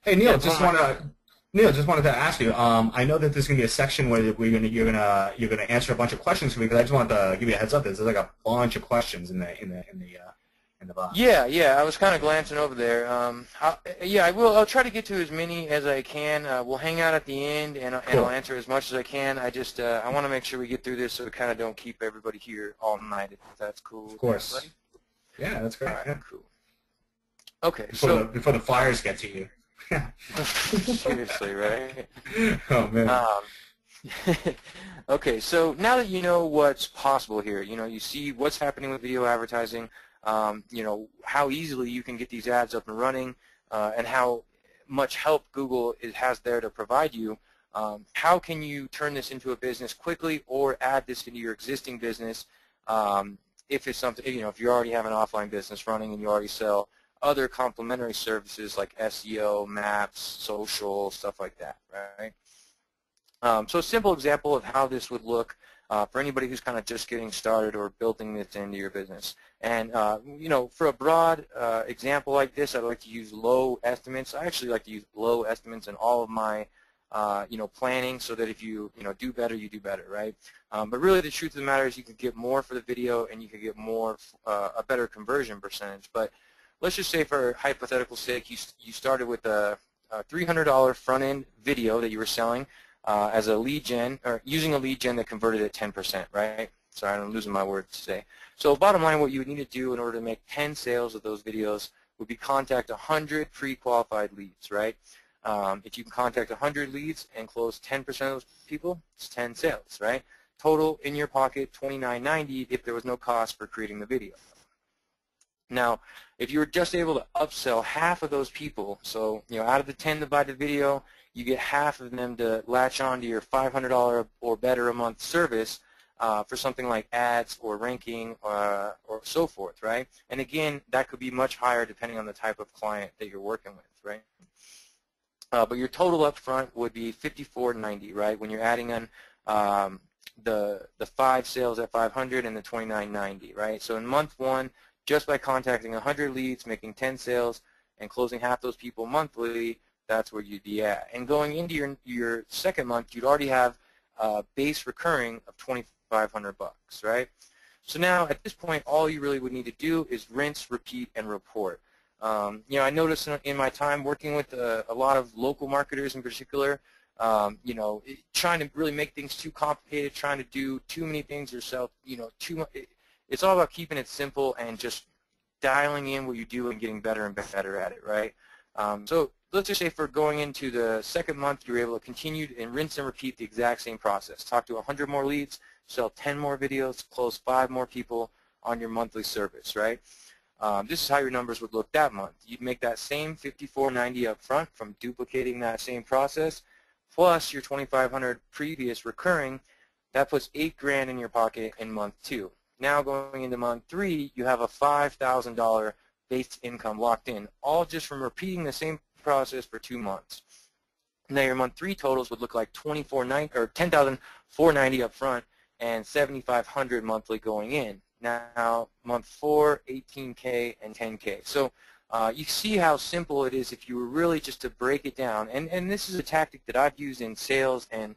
Hey Neil, just wanted to ask you. I know that there's going to be a section where you're gonna answer a bunch of questions for me, because I just wanted to give you a heads up. There's like a bunch of questions in the box. Yeah. I was kind of glancing over there. I'll try to get to as many as I can. We'll hang out at the end, and I'll answer as much as I can. I just I want to make sure we get through this so we kind of don't keep everybody here all night. If that's cool. Of course. Yeah, that's great. All right, yeah. Cool. Okay. Before the fires get to you. Seriously, right? Oh man. Okay, so now that you know what's possible here, you know, you see what's happening with video advertising, you know, how easily you can get these ads up and running, and how much help Google has there to provide you. How can you turn this into a business quickly or add this into your existing business if it's something, you know, if you already have an offline business running and you already sell other complementary services like SEO, maps, social, stuff like that, right? So a simple example of how this would look for anybody who's kind of just getting started or building this into your business. And, you know, for a broad example like this, I like to use low estimates. I actually like to use low estimates in all of my, you know, planning, so that if you do better, you do better, right? But really the truth of the matter is you can get more for the video and you can get more, a better conversion percentage. But let's just say, for hypothetical sake, you started with a $300 front-end video that you were selling as a lead gen, or using a lead gen that converted at 10%, right? Sorry, I'm losing my words today. So bottom line, what you would need to do in order to make 10 sales of those videos would be contact 100 pre-qualified leads, right? If you can contact 100 leads and close 10% of those people, it's 10 sales, right? Total in your pocket, $29.90 if there was no cost for creating the video. Now, if you were just able to upsell half of those people, so, you know, out of the 10 that buy the video, you get half of them to latch on to your $500 or better a month service for something like ads or ranking or so forth, right? And again, that could be much higher depending on the type of client that you're working with, right? But your total up front would be $54.90, right? When you're adding in the 5 sales at 500 and the $29.90, right? So in month 1, just by contacting 100 leads, making 10 sales, and closing half those people monthly, that's where you'd be at. And going into your second month, you'd already have base recurring of $2,500, right? So now at this point, all you really would need to do is rinse, repeat, and report. You know, I noticed in my time working with a lot of local marketers in particular, you know, trying to really make things too complicated, trying to do too many things yourself, you know, too much. It's all about keeping it simple and just dialing in what you do and getting better and better at it, right? So let's just say for going into the second month, you're able to continue and rinse and repeat the exact same process. Talk to 100 more leads, sell 10 more videos, close 5 more people on your monthly service, right? This is how your numbers would look that month. You'd make that same $54.90 up front from duplicating that same process, plus your $2,500 previous recurring. That puts $8,000 in your pocket in month 2. Now going into month 3, you have a $5,000 base income locked in, all just from repeating the same process for 2 months. Now your month 3 totals would look like $10,490 up front and $7,500 monthly going in. Now month 4, $18K and $10K. So you see how simple it is if you were really just to break it down. And this is a tactic that I've used in sales and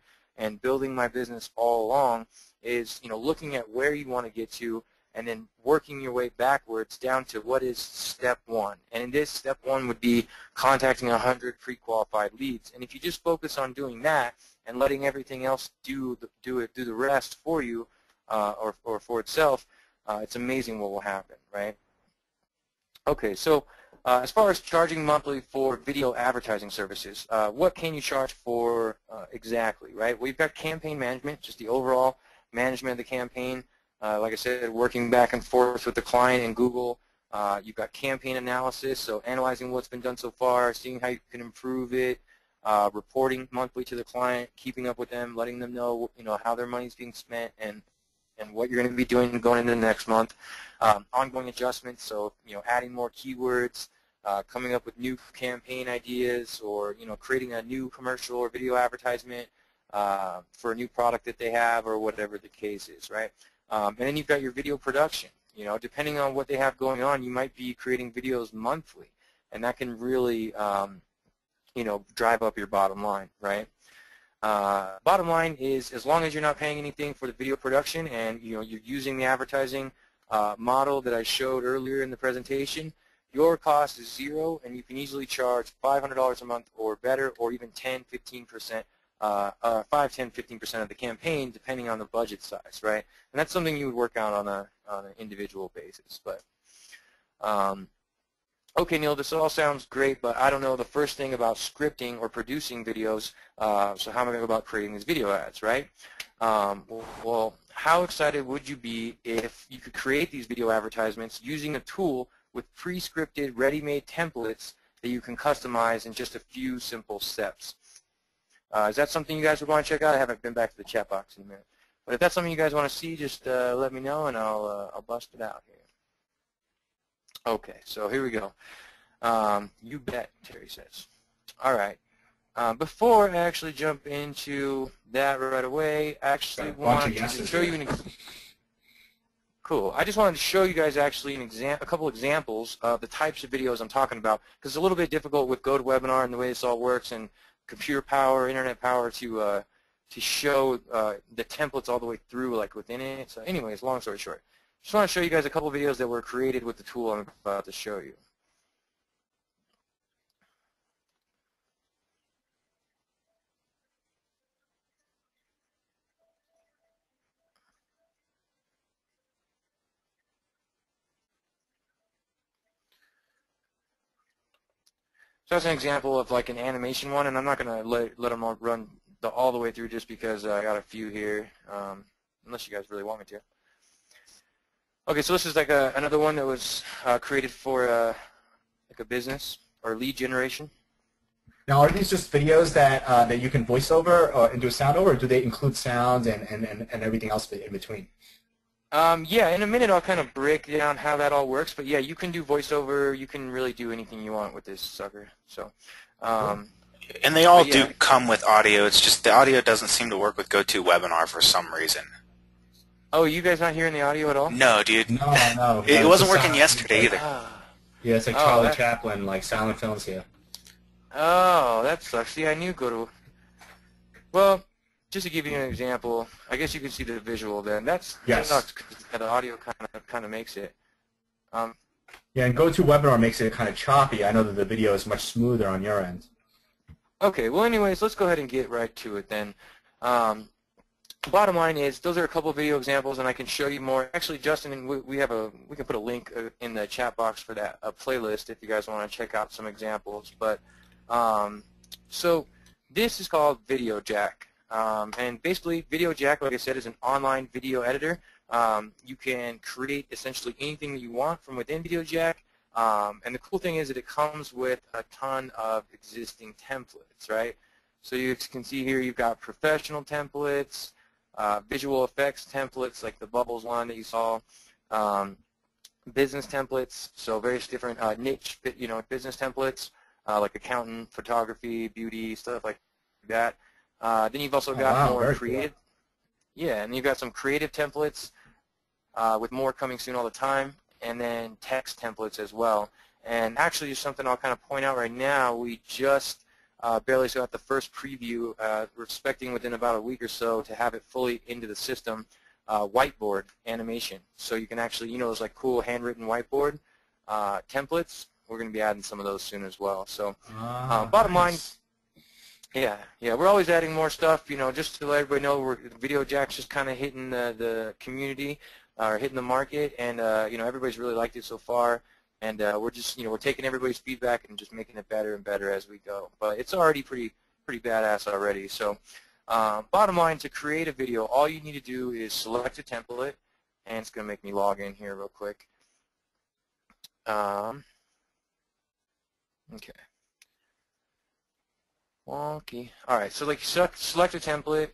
building my business all along, is looking at where you want to get to and then working your way backwards down to what is step 1. And in this, step 1 would be contacting 100 pre-qualified leads. And if you just focus on doing that and letting everything else do the rest for you or for itself, it's amazing what will happen, right? Okay, so as far as charging monthly for video advertising services, what can you charge for exactly, right? Well, you've got campaign management, just the overall management of the campaign. Like I said, working back and forth with the client in Google. You've got campaign analysis, so analyzing what's been done so far, seeing how you can improve it, reporting monthly to the client, keeping up with them, letting them know, how their money's being spent and what you're going to be doing going into the next month. Ongoing adjustments, so adding more keywords, coming up with new campaign ideas, or creating a new commercial or video advertisement for a new product that they have, or whatever the case is, right? And then you've got your video production. Depending on what they have going on, you might be creating videos monthly, and that can really drive up your bottom line, right? Bottom line is, as long as you're not paying anything for the video production and you're using the advertising model that I showed earlier in the presentation, your cost is 0, and you can easily charge $500 a month or better, or even 10, 15%, 5, 10, 15% of the campaign, depending on the budget size, right? And that's something you would work out on an individual basis. But okay, Neil, this all sounds great, but I don't know the first thing about scripting or producing videos, so how am I going to go about creating these video ads, right? Well, how excited would you be if you could create these video advertisements using a tool with pre-scripted, ready-made templates that you can customize in just a few simple steps? Is that something you guys would want to check out? I haven't been back to the chat box in a minute. But if that's something you guys want to see, just let me know, and I'll bust it out here. Okay, so here we go. You bet, Terry says. All right. Before I actually jump into that right away, I actually wanted to show you Cool. I just wanted to show you guys actually a couple examples of the types of videos I'm talking about, because it's a little bit difficult with GoToWebinar and the way this all works, and computer power, internet power to show the templates all the way through, like within it. So anyways, long story short, just want to show you guys a couple videos that were created with the tool I'm about to show you. So that's an example of like an animation one, and I'm not going to let them all run all the way through just because I got a few here, unless you guys really want me to. Okay, so this is like another one that was created for like a business or lead generation. Now, are these just videos that you can voice over and do a sound over, or do they include sounds and everything else in between? Yeah, in a minute I'll kind of break down how that all works, but yeah, you can do voiceover, you can really do anything you want with this sucker. So, and they all do come with audio, it's just the audio doesn't seem to work with GoToWebinar for some reason. Oh, you guys not hearing the audio at all? No, dude. No. It wasn't working yesterday either. Yeah, it's like Charlie Chaplin, like silent films here. Oh, that sucks. See, I knew Well, just to give you an example, I guess you can see the visual then. That sucks because the audio kind of makes it. Yeah, and GoToWebinar makes it kind of choppy. I know that the video is much smoother on your end. Okay, well anyways, let's go ahead and get right to it then. Bottom line is, those are a couple of video examples, and I can show you more. Actually, Justin, we can put a link in the chat box for that playlist if you guys want to check out some examples. But so this is called VideoJack, and basically VideoJack, like I said, is an online video editor. You can create essentially anything that you want from within VideoJack, and the cool thing is that it comes with a ton of existing templates, right? So you can see here you've got professional templates. visual effects templates like the bubbles one that you saw, business templates, so various different niche, business templates like accountant, photography, beauty, stuff like that. Then you've also got more creative. Cool. Yeah, and you've got some creative templates with more coming soon all the time, and then text templates as well. And actually, just something I'll kind of point out right now, we just barely got the first preview. We're expecting within about a week or so to have it fully into the system, whiteboard animation. So you can actually, those like cool handwritten whiteboard templates, we're going to be adding some of those soon as well. So bottom line, yeah, we're always adding more stuff, just to let everybody know VideoJack's just kind of hitting the community, or hitting the market, and everybody's really liked it so far. And we're just, we're taking everybody's feedback and just making it better and better as we go. But it's already pretty badass already. So bottom line, to create a video, all you need to do is select a template, and it's going to make me log in here real quick. Okay. Wonky. All right, so like select a template,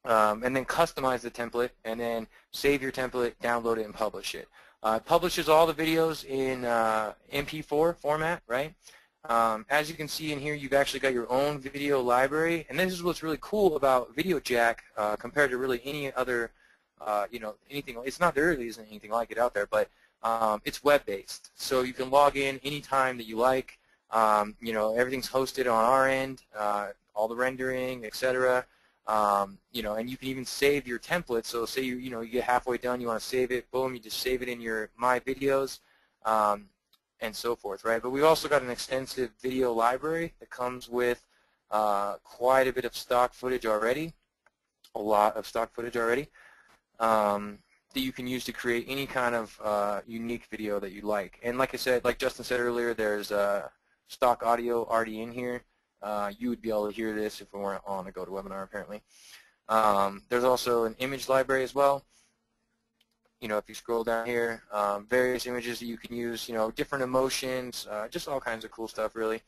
and then customize the template, and then save your template, download it, and publish it. It publishes all the videos in MP4 format, right? As you can see in here, you've actually got your own video library, and this is what's really cool about VideoJack compared to really any other, anything. It's not, there really isn't anything like it out there, but it's web-based, so you can log in anytime that you like. Everything's hosted on our end, all the rendering, etc. And you can even save your template. So say you get halfway done, you want to save it, boom, you just save it in your My Videos, and so forth, right? But we've also got an extensive video library that comes with quite a bit of stock footage already, a lot of stock footage already, that you can use to create any kind of unique video that you like. And like I said, like Justin said earlier, there's stock audio already in here. You would be able to hear this if we weren't on a GoToWebinar, apparently. There's also an image library as well. If you scroll down here, various images that you can use, different emotions, just all kinds of cool stuff, really.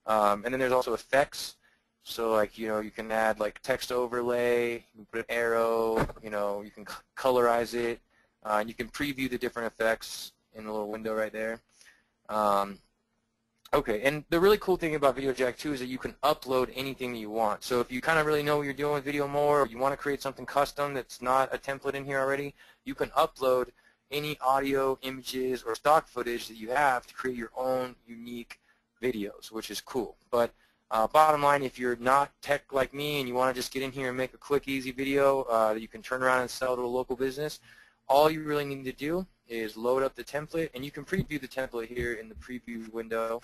And then there's also effects. So, like, you can add, like, text overlay, you can put an arrow, you can colorize it, and you can preview the different effects in the little window right there. Okay, and the really cool thing about VideoJack too is that you can upload anything that you want. So if you kind of really know what you're doing with video more, or you want to create something custom that's not a template in here already, you can upload any audio, images, or stock footage that you have to create your own unique videos, which is cool. But bottom line, if you're not tech like me and you want to just get in here and make a quick, easy video that you can turn around and sell to a local business, all you really need to do is load up the template, and you can preview the template here in the preview window.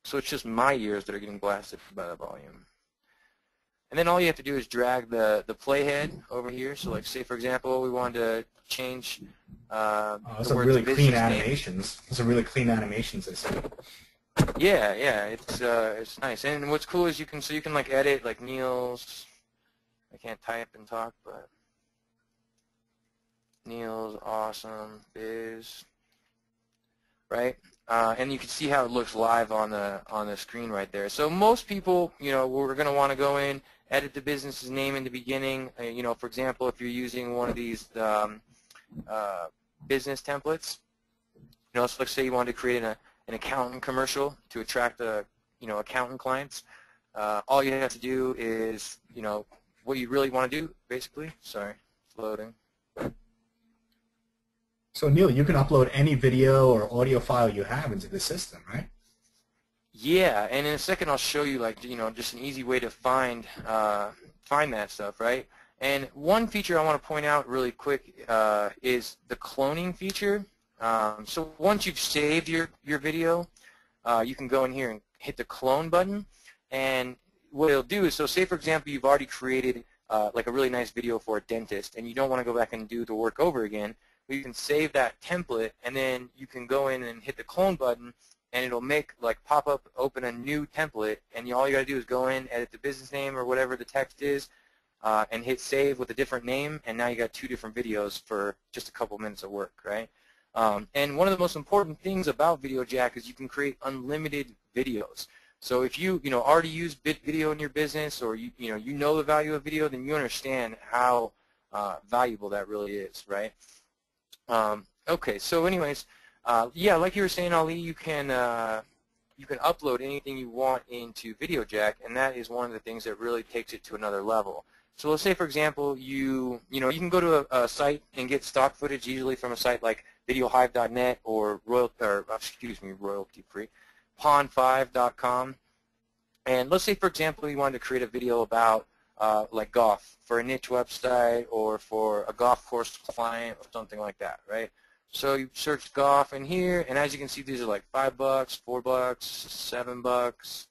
So it's just my ears that are getting blasted by the volume. And then all you have to do is drag the playhead over here. So, like, say for example, we wanted to change those are really clean animations. Those are really clean animations, I see. Yeah, it's nice. And what's cool is you can like edit like Neil's. I can't type and talk, but Neil's awesome biz, right? And you can see how it looks live on the screen right there. So most people, we're going to want to go in, edit the business's name in the beginning. For example, if you're using one of these business templates, so let's say you want to create an accountant commercial to attract accountant clients. All you have to do is, what you really want to do, basically. Sorry, it's loading. So Neil, you can upload any video or audio file you have into the system, right? Yeah, and in a second I'll show you, like, just an easy way to find that stuff, right? And one feature I want to point out really quick is the cloning feature. So once you've saved your video, you can go in here and hit the clone button, and what it'll do is, so say for example you've already created like a really nice video for a dentist, and you don't want to go back and do the work over again. You can save that template, and then you can go in and hit the clone button, and it'll make, like, pop up, open a new template, and all you got to do is go in, edit the business name or whatever the text is, and hit save with a different name, and now you got 2 different videos for just a couple minutes of work, right? And one of the most important things about VideoJack is you can create unlimited videos. So if you already use video in your business, or you know the value of video, then you understand how valuable that really is, right? Okay, so anyways, yeah, like you were saying, Ali, you can upload anything you want into VideoJack, and that is one of the things that really takes it to another level. So let's say, for example, you can go to a site and get stock footage, usually from a site like VideoHive.net or royalty-free, Pond5.com. And let's say, for example, you wanted to create a video about like golf for a niche website or for a golf course client or something like that, right? So you search golf in here, and as you can see, these are like $5, $4,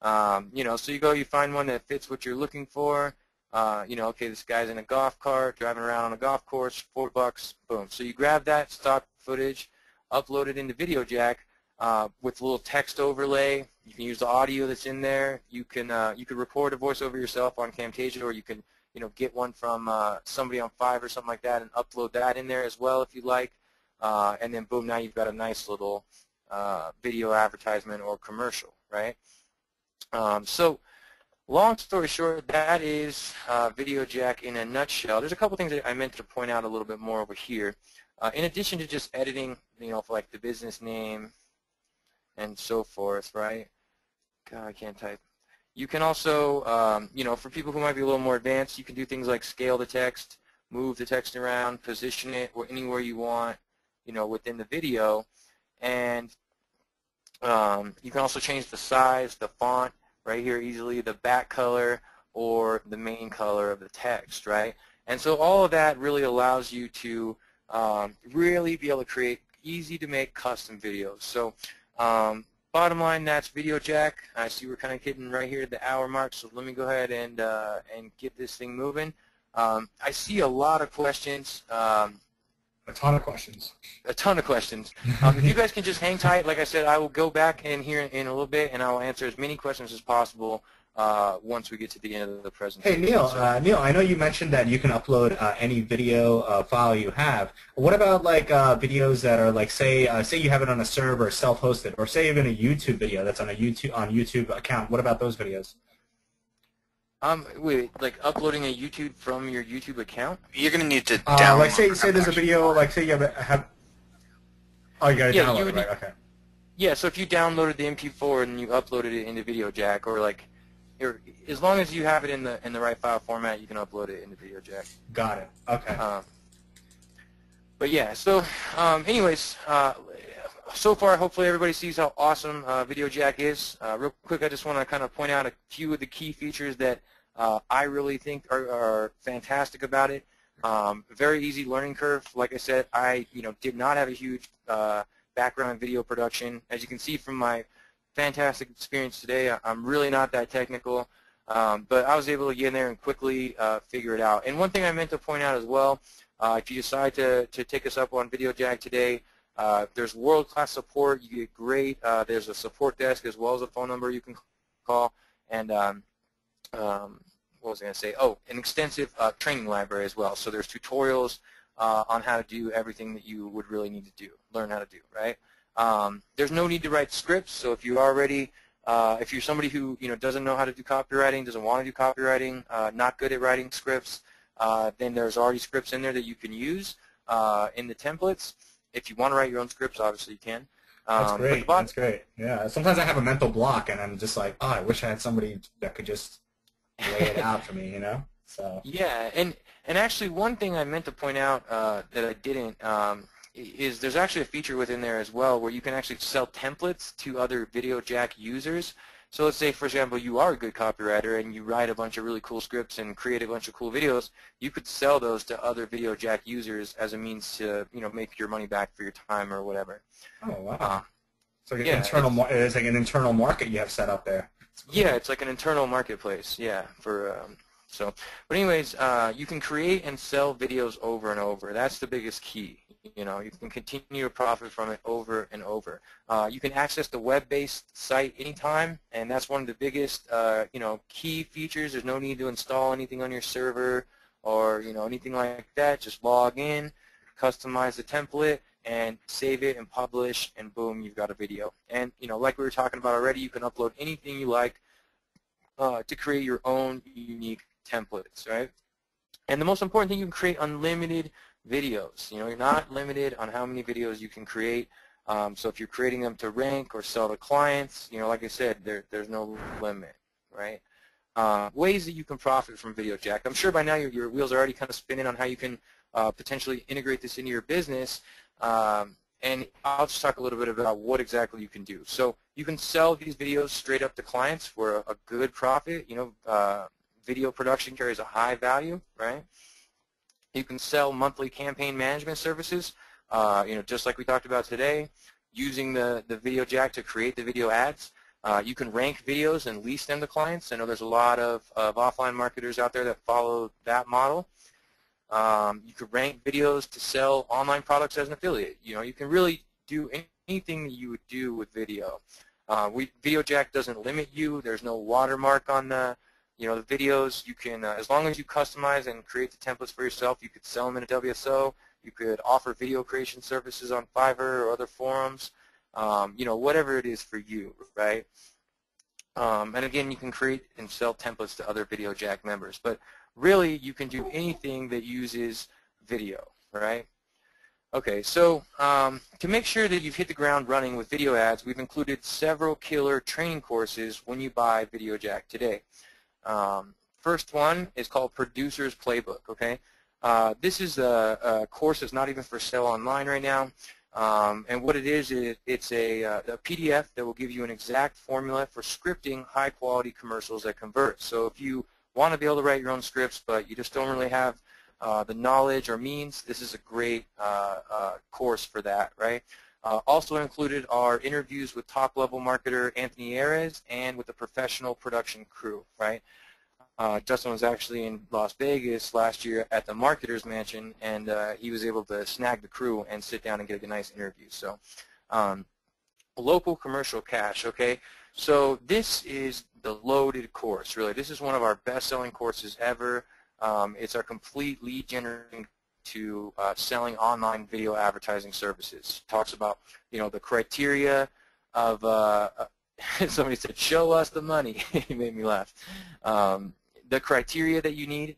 $7. So you find one that fits what you're looking for. Okay, this guy's in a golf cart driving around on a golf course, $4, boom. So you grab that stock footage, upload it into VideoJack with a little text overlay. You can use the audio that's in there. You could record a voiceover yourself on Camtasia, or you can get one from somebody on Fiverr or something like that and upload that in there as well if you like. And then boom, now you've got a nice little video advertisement or commercial, right? So long story short, that is VideoJack in a nutshell. There's a couple things that I meant to point out a little bit more over here. In addition to just editing, for like the business name and so forth, right? God, I can't type. You can also, for people who might be a little more advanced, you can do things like scale the text, move the text around, position it anywhere you want, within the video. And you can also change the size, the font, right here easily, the back color or the main color of the text, right? And so all of that really allows you to really be able to create easy-to-make custom videos. So bottom line, that's VideoJack. I see we're kind of getting right here at the hour mark, so let me go ahead and get this thing moving. I see a lot of questions. A ton of questions. A ton of questions. If you guys can just hang tight, like I said, I will go back in here in a little bit, and I will answer as many questions as possible once we get to the end of the presentation. Hey, Neil, Neil, I know you mentioned that you can upload any video file you have. What about like videos that are like, say you have it on a server, self-hosted, or say even a YouTube video that's on a YouTube account? What about those videos? Wait, like uploading a YouTube from your YouTube account? You're going to need to download. Like say there's a video, like say you have oh, you got to download it, right? Okay. Yeah, so if you downloaded the MP4 and you uploaded it into VideoJack, or like, as long as you have it in the right file format, you can upload it into VideoJack. Got it. Okay. But yeah, so anyways, so far hopefully everybody sees how awesome VideoJack is. Real quick, I just want to kind of point out a few of the key features that I really think are fantastic about it. Very easy learning curve. Like I said, I did not have a huge background in video production. As you can see from my fantastic experience today, I'm really not that technical, but I was able to get in there and quickly figure it out. And one thing I meant to point out as well, if you decide to take us up on VideoJack today, there's world-class support. You get great. There's a support desk as well as a phone number you can call, and what was I going to say? Oh, an extensive training library as well. So there's tutorials on how to do everything that you would really need to learn how to do, right? There's no need to write scripts. So if you already, if you're somebody who doesn't know how to do copywriting, doesn't want to do copywriting, not good at writing scripts, then there's already scripts in there that you can use in the templates. If you want to write your own scripts, obviously you can. That's great. That's great. Yeah. Sometimes I have a mental block, and I'm just like, oh, I wish I had somebody that could just lay it out for me, So. Yeah, and actually one thing I meant to point out that I didn't is there's actually a feature within there as well where you can actually sell templates to other VideoJack users. So let's say, for example, you are a good copywriter and you write a bunch of really cool scripts and create a bunch of cool videos. You could sell those to other VideoJack users as a means to, make your money back for your time or whatever. Oh, wow. So it's like an internal market you have set up there. Cool. Yeah, it's like an internal marketplace, yeah. But anyways, you can create and sell videos over and over. That's the biggest key. You can continue to profit from it over and over. You can access the web-based site anytime, and that's one of the biggest, key features. There's no need to install anything on your server or, anything like that. Just log in, customize the template, and save it and publish, and boom, you've got a video. And like we were talking about already, you can upload anything you like to create your own unique templates, right? And the most important thing, you can create unlimited videos. You're not limited on how many videos you can create. So if you're creating them to rank or sell to clients, like I said, there's no limit, right? Ways that you can profit from VideoJack. I'm sure by now your wheels are already kind of spinning on how you can potentially integrate this into your business. And I'll just talk a little bit about what exactly you can do. So you can sell these videos straight up to clients for a good profit. Video production carries a high value, right? You can sell monthly campaign management services, just like we talked about today, using the VideoJack to create the video ads. You can rank videos and lease them to clients. I know there's a lot of offline marketers out there that follow that model. You could rank videos to sell online products as an affiliate. You can really do anything that you would do with video. VideoJack doesn't limit you. There's no watermark on the videos. You can, as long as you customize and create the templates for yourself, you could sell them in a WSO. You could offer video creation services on Fiverr or other forums. Whatever it is for you, right? And again, you can create and sell templates to other VideoJack members. But really, you can do anything that uses video, right? Okay, so to make sure that you've hit the ground running with video ads, we've included several killer training courses when you buy VideoJack today. First one is called Producer's Playbook, okay? This is a course that's not even for sale online right now. And what it is it's a PDF that will give you an exact formula for scripting high-quality commercials that convert. So if you want to be able to write your own scripts, but you just don't really have the knowledge or means, this is a great course for that, right? Also included are interviews with top-level marketer Anthony Ares and with the professional production crew, right? Justin was actually in Las Vegas last year at the Marketer's Mansion, and he was able to snag the crew and sit down and get a nice interview. So, local commercial cash, okay? So this is the loaded course, really. This is one of our best-selling courses ever. It's our complete lead generating to selling online video advertising services. It talks about, the criteria of, somebody said, show us the money. It made me laugh. The criteria that you need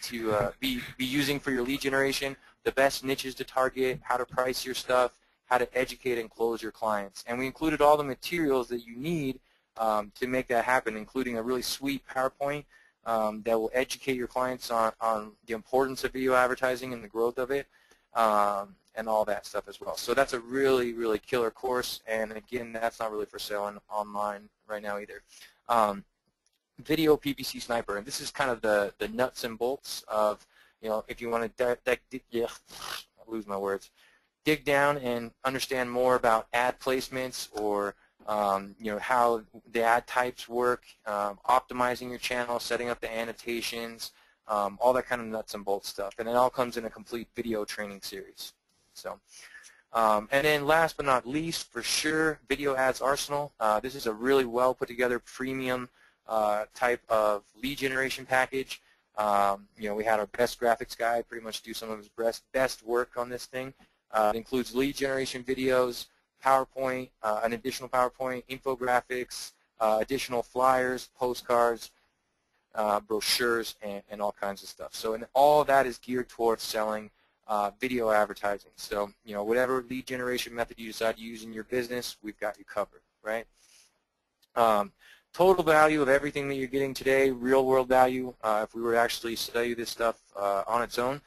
to be using for your lead generation, the best niches to target, how to price your stuff, how to educate and close your clients. And we included all the materials that you need to make that happen, including a really sweet PowerPoint that will educate your clients on the importance of video advertising and the growth of it, and all that stuff as well. So that's a really, really killer course, and again, that's not really for sale online right now either. Video PPC Sniper, and this is kind of the nuts and bolts of, if you want to dig down and understand more about ad placements or how the ad types work, optimizing your channel, setting up the annotations, all that kind of nuts and bolts stuff, and it all comes in a complete video training series. So, and then last but not least, for sure, Video Ads Arsenal. This is a really well put together premium type of lead generation package. We had our best graphics guy pretty much do some of his best work on this thing. It includes lead generation videos, PowerPoint, an additional PowerPoint, infographics, additional flyers, postcards, brochures, and all kinds of stuff. So, and all of that is geared towards selling video advertising. So, whatever lead generation method you decide to use in your business, we've got you covered, right? Total value of everything that you're getting today, real world value, if we were to actually sell you this stuff on its own.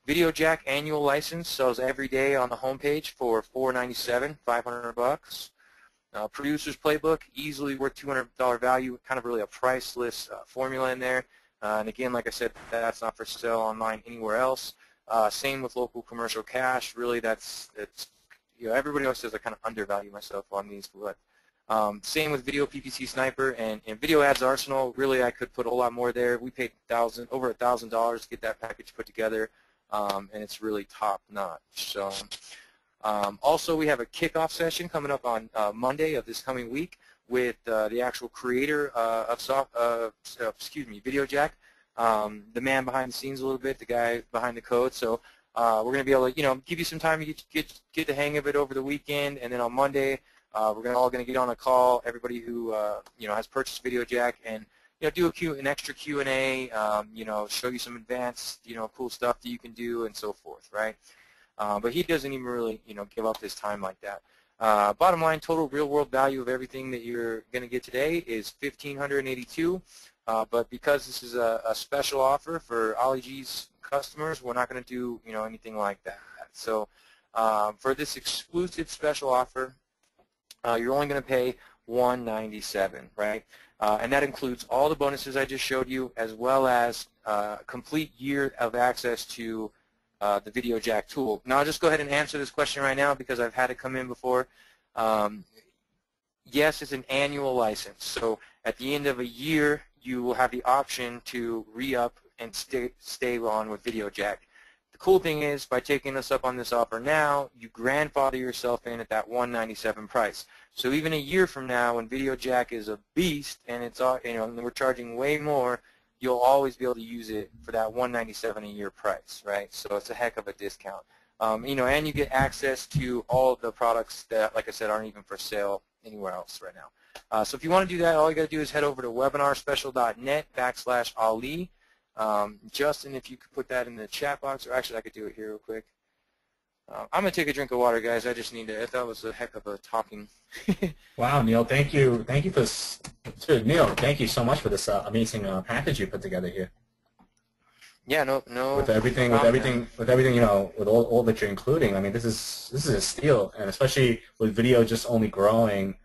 VideoJack annual license sells every day on the homepage for $497, $500. Producer's Playbook, easily worth $200 value, kind of really a priceless formula in there. And again, like I said, that's not for sale online anywhere else. Same with local commercial cash. Really, it's everybody else says I kind of undervalue myself on these, but same with Video PPC Sniper and Video Ads Arsenal. Really, I could put a lot more there. We paid over $1,000 to get that package put together, and it's really top notch. So, also, we have a kickoff session coming up on Monday of this coming week with the actual creator of VideoJack, the man behind the scenes a little bit, the guy behind the code. So We're going to be able to, give you some time to get the hang of it over the weekend, and then on Monday, we're all going to get on a call. Everybody who has purchased VideoJack, and do an extra Q&A. Show you some advanced cool stuff that you can do and so forth, right? But he doesn't even really give up his time like that. Bottom line, total real-world value of everything that you're going to get today is $1,582. But because this is a special offer for OllyG's customers, we're not going to do anything like that. So for this exclusive special offer, you're only going to pay $197, right? And that includes all the bonuses I just showed you, as well as a complete year of access to the VideoJack tool. Now I'll just go ahead and answer this question right now because I've had it come in before. Yes, it's an annual license. So at the end of a year, you will have the option to re-up and stay on with VideoJack. The cool thing is, by taking us up on this offer now, you grandfather yourself in at that $197 price. So even a year from now, when VideoJack is a beast and it's and we're charging way more, you'll always be able to use it for that $197 a year price, right? So it's a heck of a discount. And you get access to all of the products that, like I said, aren't even for sale anywhere else right now. So if you want to do that, all you got to do is head over to webinarspecial.net/Ali. Justin, if you could put that in the chat box, or actually I could do it here real quick. I'm going to take a drink of water, guys. I just need to. That was a heck of a talking. Wow, Neil, thank you. Thank you for this. Neil, thank you so much for this amazing package you put together here. Yeah, no. With everything, with all that you're including. I mean, this is a steal, and especially with video just only growing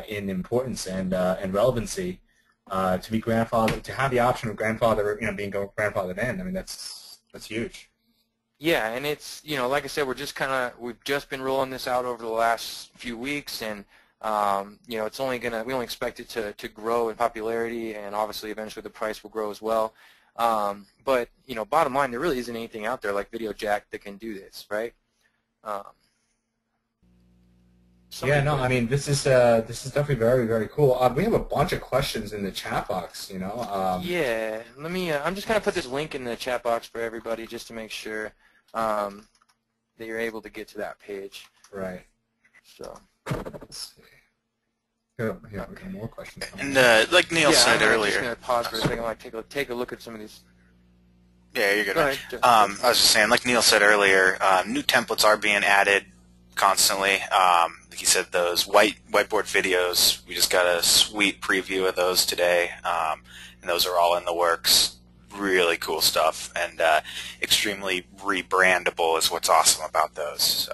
in importance and relevancy, to be grandfathered, to have the option of grandfather, being grandfathered in. I mean, that's huge. Yeah, and it's like I said, we've just been rolling this out over the last few weeks, and it's we only expect it to grow in popularity, and obviously eventually the price will grow as well. But bottom line, there really isn't anything out there like VideoJack that can do this, right? Yeah, no, I mean, this is definitely very, very cool. We have a bunch of questions in the chat box, Yeah, let me. I'm just gonna put this link in the chat box for everybody just to make sure that you're able to get to that page. Right. So. Let's see. Yeah, we got more questions. And like Neil said earlier. I'm just gonna pause for a second, like take a look at some of these. Yeah, you're good. Go ahead. I was just saying, like Neil said earlier, new templates are being added constantly. Like he said, those whiteboard videos, we just got a sweet preview of those today, and those are all in the works. Really cool stuff, and extremely rebrandable is what's awesome about those. So,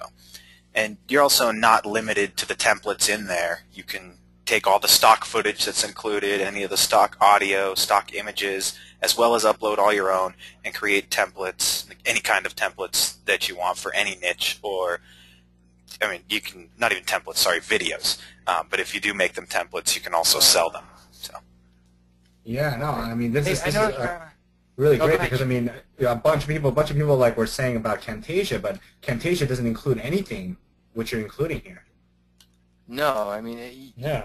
and you're also not limited to the templates in there. You can take all the stock footage that's included, any of the stock audio, stock images, as well as upload all your own and create templates, any kind of templates that you want for any niche, or I mean, you can, not even templates, sorry, videos. But if you do make them templates, you can also sell them. So. Yeah, no, I mean, this is really great because, I mean, a bunch of people like were saying about Camtasia, but Camtasia doesn't include anything which you're including here. No, I mean,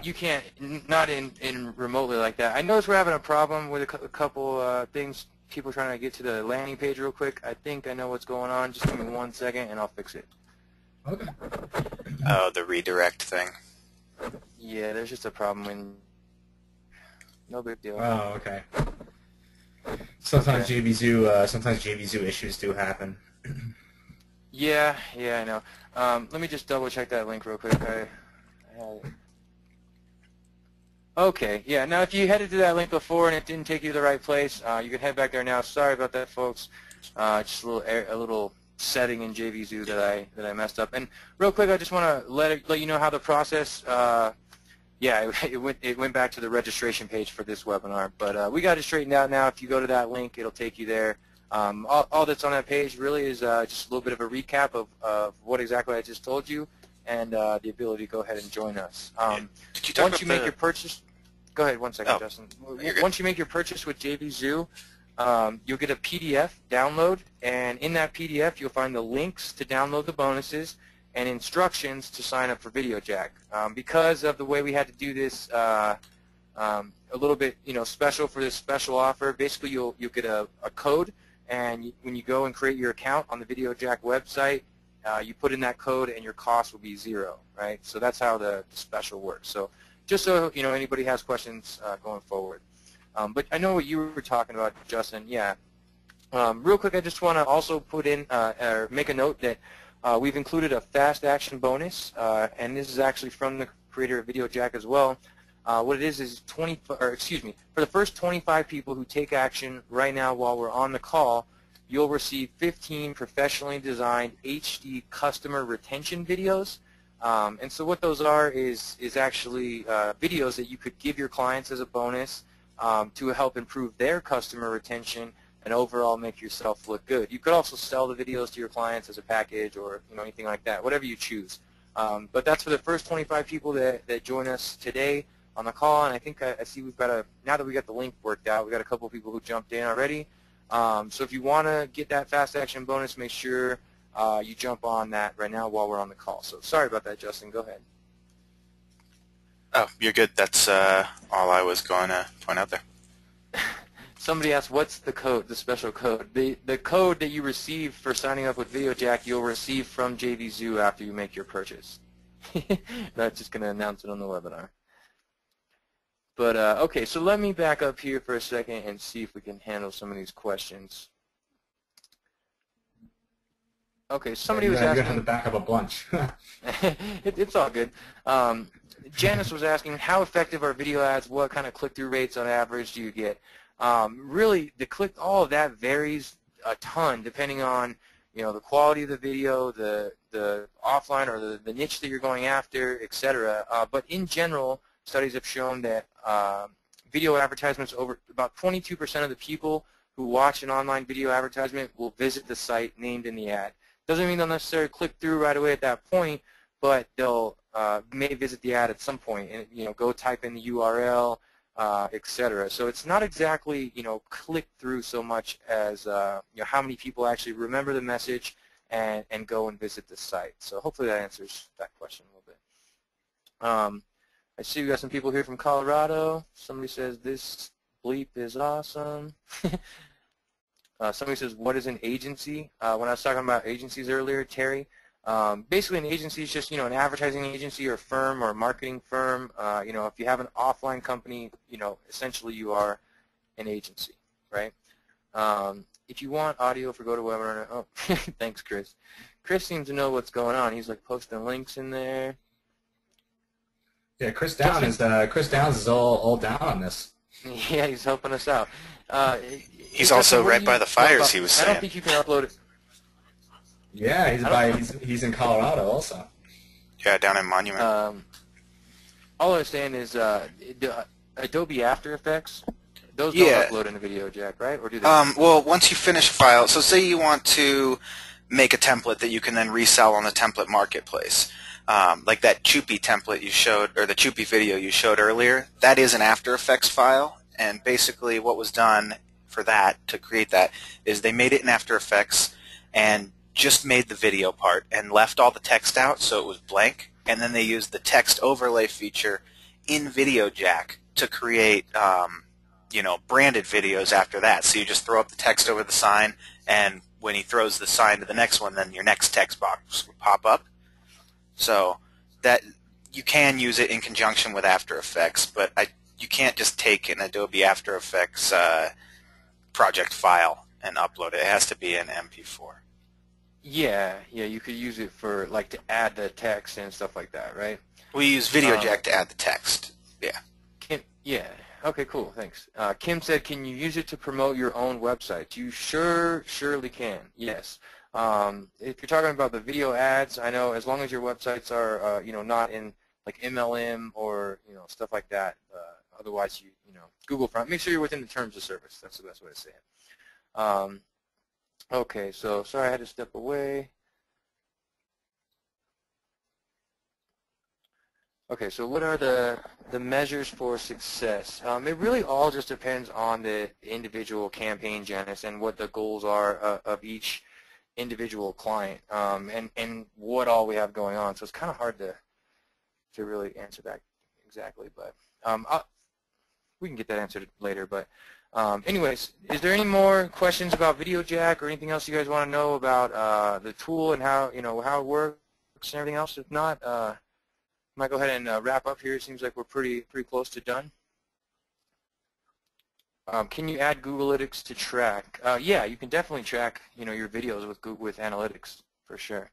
you can't, not in remotely like that. I noticed we're having a problem with a couple things, people trying to get to the landing page real quick. I think I know what's going on. Just give me 1 second and I'll fix it. Okay. Oh, the redirect thing. Yeah, there's just a problem when. No big deal. Oh, okay. Sometimes JVZoo issues do happen. Yeah, I know. Let me just double check that link real quick. I had it. Okay, yeah. Now, if you headed to that link before and it didn't take you to the right place, you can head back there now. Sorry about that, folks. Just a little setting in JVZoo that I messed up. And real quick, I just want to let you know how the process. Yeah, it went back to the registration page for this webinar, but we got it straightened out now. If you go to that link, it'll take you there. All that's on that page really is just a little bit of a recap of what exactly I just told you, and the ability to go ahead and join us. Did you talk once you make your purchase, go ahead 1 second, Justin. Once you make your purchase with JVZoo, you'll get a PDF download, and in that PDF you'll find the links to download the bonuses and instructions to sign up for VideoJack. Because of the way we had to do this a little bit special for this special offer, basically you'll get a code, and when you go and create your account on the VideoJack website, you put in that code and your cost will be 0, right? So that's how the special works. So just so anybody has questions going forward. But I know what you were talking about, Justin. Yeah. Real quick, I just want to also put in or make a note that we've included a fast action bonus, and this is actually from the creator of VideoJack as well. What it is for the first 25 people who take action right now while we're on the call, you'll receive 15 professionally designed HD customer retention videos. And so what those are is actually videos that you could give your clients as a bonus to help improve their customer retention and overall make yourself look good. You could also sell the videos to your clients as a package or anything like that, whatever you choose. But that's for the first 25 people that join us today on the call, and I think I see we've got now that we got the link worked out, we've got a couple of people who jumped in already. So if you want to get that fast action bonus, make sure you jump on that right now while we're on the call. So sorry about that, Justin. Go ahead. Oh, you're good. That's all I was going to point out there. Somebody asked, what's the code, the special code? The code that you receive for signing up with VideoJack, you'll receive from JVZoo after you make your purchase. Not just going to announce it on the webinar. But okay, so let me back up here for a second and see if we can handle some of these questions. Okay, somebody was asking. You're going to back up a bunch. It's all good. Janice was asking, how effective are video ads? What kind of click-through rates on average do you get? Really, all of that varies a ton depending on the quality of the video, the offline or the niche that you're going after, etc. But in general, studies have shown that video advertisements, over about 22% of the people who watch an online video advertisement will visit the site named in the ad. Doesn't mean they'll necessarily click through right away at that point, but they'll may visit the ad at some point and go type in the URL, etc. So it's not exactly click through so much as how many people actually remember the message and go and visit the site. So hopefully that answers that question a little bit. I see we got some people here from Colorado. Somebody says this bleep is awesome. Somebody says, what is an agency? When I was talking about agencies earlier, Terry, basically an agency is just an advertising agency or firm or a marketing firm. If you have an offline company, essentially you are an agency, right? If you want audio for GoToWebinar, oh, thanks, Chris. Chris seems to know what's going on. He's like posting links in there. Yeah, Chris Downs is all down on this. Yeah, he's helping us out. He's also right by the fires, he was saying. I don't think you can upload it. Yeah, he's in Colorado also. Yeah, down in Monument. All I was saying is Adobe After Effects, those don't upload into VideoJack, right? Or do they? Well, once you finish a file, so say you want to make a template that you can then resell on the template marketplace. Like that Chupi template you showed, or the Chupi video you showed earlier, that is an After Effects file, and basically what was done for that, to create that, is they made it in After Effects and just made the video part and left all the text out so it was blank, and then they used the text overlay feature in VideoJack to create branded videos after that. So you just throw up the text over the sign, and when he throws the sign to the next one, then your next text box will pop up. So that you can use it in conjunction with After Effects, but you can't just take an Adobe After Effects project file and upload it. It has to be an MP4. Yeah, you could use it for to add the text and stuff like that, right? We use VideoJack to add the text. Yeah. Yeah. Okay, cool. Thanks. Kim said, can you use it to promote your own website? You surely can. Yes. If you're talking about the video ads, I know as long as your websites are not in MLM or stuff like that. Otherwise, Google Front. Make sure you're within the terms of service. That's the best way to say it. Okay, so sorry I had to step away. Okay, so what are the measures for success? It really all just depends on the individual campaign, Janice, and what the goals are of each individual client, and what all we have going on. So it's kind of hard to really answer that exactly, but we can get that answered later. But Anyways, is there any more questions about VideoJack or anything else you guys want to know about the tool and how how it works and everything else? If not, I might go ahead and wrap up here. It seems like we're pretty close to done. Can you add Google Analytics to track? Yeah, you can definitely track your videos with with Analytics for sure.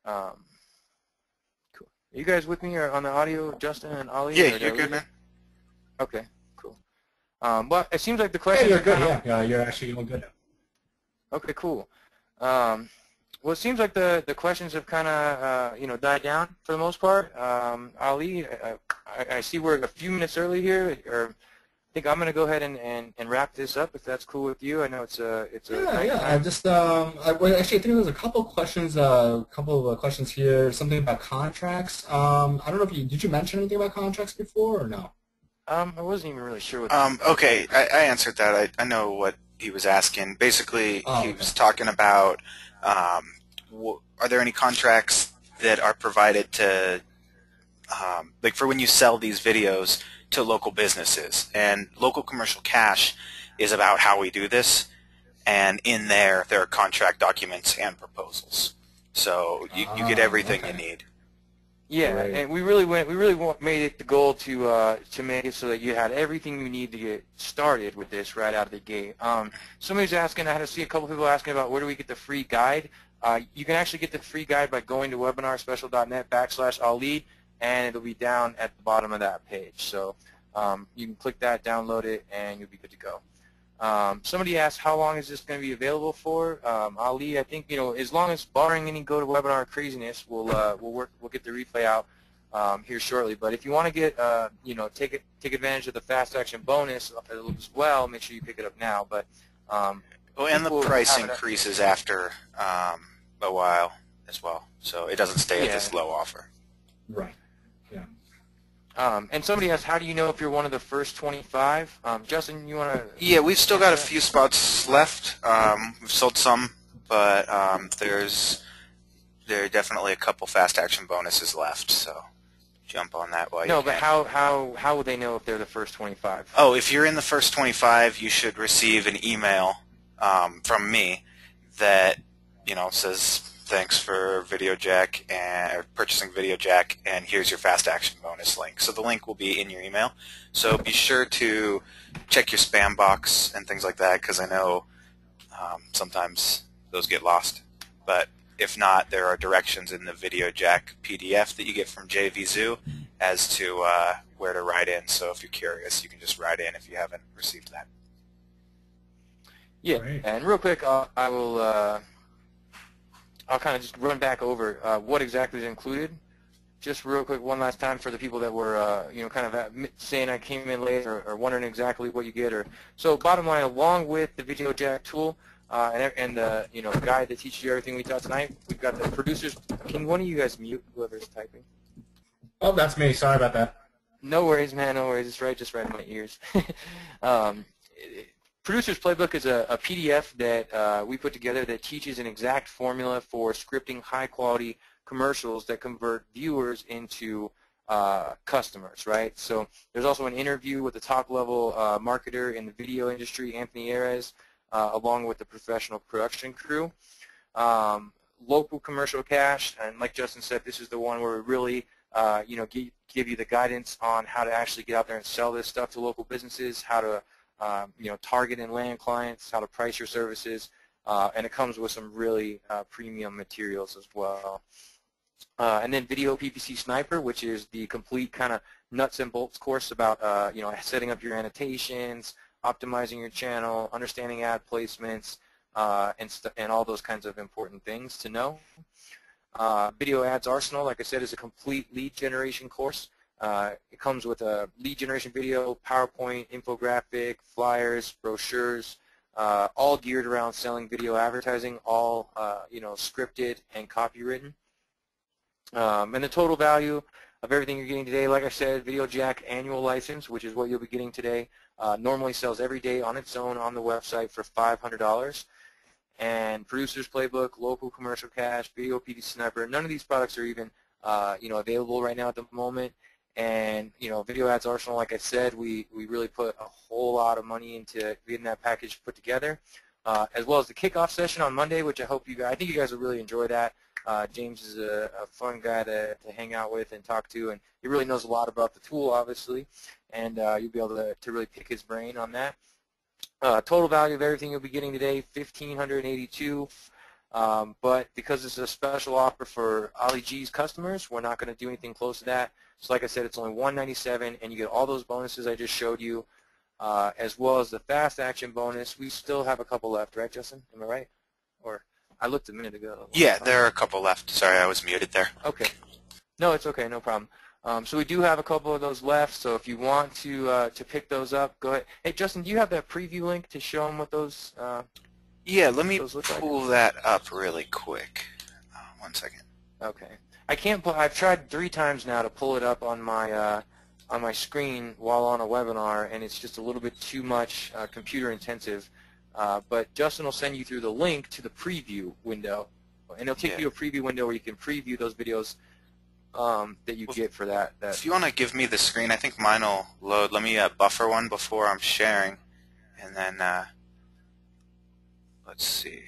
Cool. Are you guys with me on the audio, Justin and Ali? Yeah, you're good, man. Okay, cool. But it seems like the questions you're good. are Yeah, you're actually doing good now. Okay, cool. Well, it seems like the questions have kind of died down for the most part. Ali, I see we're a few minutes early here. Or I think I'm going to go ahead and wrap this up if that's cool with you. I know it's a Yeah. I just actually I think there's a couple of questions here. Something about contracts. I don't know if did you mention anything about contracts before or no? I wasn't even really sure what. Okay, I answered that. I know what he was asking. Basically, he was talking about are there any contracts that are provided to like for when you sell these videos to local businesses, and Local Commercial Cash is about how we do this, and in there are contract documents and proposals, so you get everything you need. Yeah, right. And we really made it the goal to make it so that you had everything you need to get started with this right out of the gate. Somebody's asking, I had to see a couple people asking about where do we get the free guide. You can actually get the free guide by going to webinarspecial.net/Ali, and it'll be down at the bottom of that page. So you can click that, download it, and you'll be good to go. Somebody asked how long is this going to be available for. Ali, I think as long as barring any GoToWebinar craziness, we'll get the replay out here shortly. But if you want to get take advantage of the fast action bonus as well, make sure you pick it up now. But and the price increases after a while as well, so it doesn't stay at this low offer. Right. Yeah. And somebody asked, how do you know if you're one of the first 25? Justin, you want to? Yeah, we've still got a few spots left. We've sold some, but there are definitely a couple fast action bonuses left, so jump on that while you can. No, but how would they know if they're the first 25? Oh, if you're in the first 25, you should receive an email from me that says thanks for VideoJack or purchasing VideoJack, and here's your fast action bonus link. So the link will be in your email. So be sure to check your spam box and things like that, because I know sometimes those get lost. But if not, there are directions in the VideoJack PDF that you get from JVZoo as to where to write in. So if you're curious, you can just write in if you haven't received that. Yeah, right. And real quick, I'll kind of just run back over what exactly is included. Just real quick, one last time for the people that were, kind of saying I came in late or wondering exactly what you get. So bottom line, along with the VideoJack tool and the guide that teaches you everything we taught tonight, we've got the producers. Can one of you guys mute whoever's typing? Oh, that's me. Sorry about that. No worries, man. No worries. It's just right in my ears. Producer's Playbook is a PDF that we put together that teaches an exact formula for scripting high-quality commercials that convert viewers into customers, right? So there's also an interview with the top-level marketer in the video industry, Anthony Ares, along with the professional production crew. Local Commercial Cash, and like Justin said, this is the one where we really give you the guidance on how to actually get out there and sell this stuff to local businesses, how to target and land clients, how to price your services, and it comes with some really premium materials as well. And then Video PPC Sniper, which is the complete kind of nuts and bolts course about setting up your annotations, optimizing your channel, understanding ad placements, and all those kinds of important things to know. Video Ads Arsenal, like I said, is a complete lead generation course. It comes with a lead generation video, PowerPoint, infographic, flyers, brochures, all geared around selling video advertising, all scripted and copywritten. And the total value of everything you're getting today, like I said, VideoJack annual license, which is what you'll be getting today, normally sells every day on its own on the website for $500. And Producer's Playbook, Local Commercial Cash, Video PPC Sniper, none of these products are even available right now at the moment. And Video Ads Arsenal, like I said, we really put a whole lot of money into getting that package put together, as well as the kickoff session on Monday, which I think you guys will really enjoy that. James is a fun guy to hang out with and talk to, and he really knows a lot about the tool, obviously, and you'll be able to really pick his brain on that. Total value of everything you'll be getting today, $1,582. But because this is a special offer for Ali G's customers, we're not going to do anything close to that. So like I said, it's only $197, and you get all those bonuses I just showed you, as well as the fast action bonus. We still have a couple left, right, Justin? Am I right? Or I looked a minute ago. Yeah, there are a couple left. Sorry, I was muted there. Okay. No, it's okay. No problem. So we do have a couple of those left. So if you want to pick those up, go ahead. Hey, Justin, do you have that preview link to show them what those? Yeah, let me like? pull that up really quick. 1 second. Okay. I can't pull. I've tried 3 times now to pull it up on my screen while on a webinar, and it's just a little bit too much computer intensive. But Justin will send you through the link to the preview window, and it'll take you to a preview window where you can preview those videos that you get for that. If you want to give me the screen, I think mine will load. Let me buffer one before I'm sharing, and then let's see.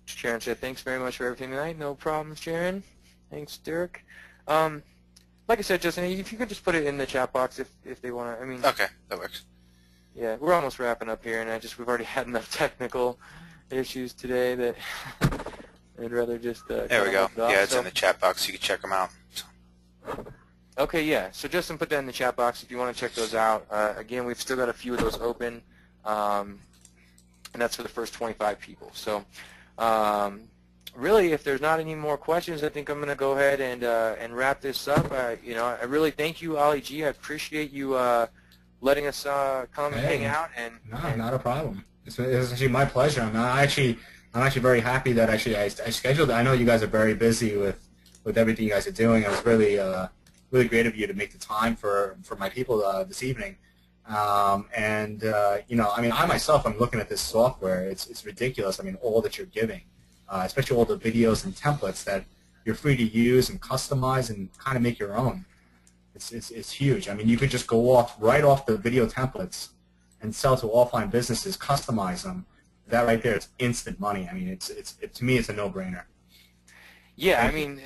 Sharon said, thanks very much for everything tonight. No problem, Sharon. Thanks, Derek. Like I said, Justin, if you could just put it in the chat box if they want to. I mean, okay, that works. Yeah, we're almost wrapping up here, and we've already had enough technical issues today that I'd rather just there we go. Yeah, it's in the chat box. You can check them out. Okay, yeah. So Justin put that in the chat box if you want to check those out. Again, we've still got a few of those open, and that's for the first 25 people. So really, if there's not any more questions, I think I'm going to go ahead and wrap this up. I really thank you, Ali G. I appreciate you letting us come and hang out. No, not a problem. It's actually my pleasure. I'm actually very happy that I scheduled it. I know you guys are very busy with everything you guys are doing. It was really really great of you to make the time for my people this evening. I mean, I myself, I'm looking at this software. It's ridiculous. I mean, all that you're giving, especially all the videos and templates that you're free to use and customize and kind of make your own. It's huge. I mean, you could just go right off the video templates and sell to offline businesses, customize them. That right there is instant money. I mean, to me, it's a no-brainer. Yeah, I mean,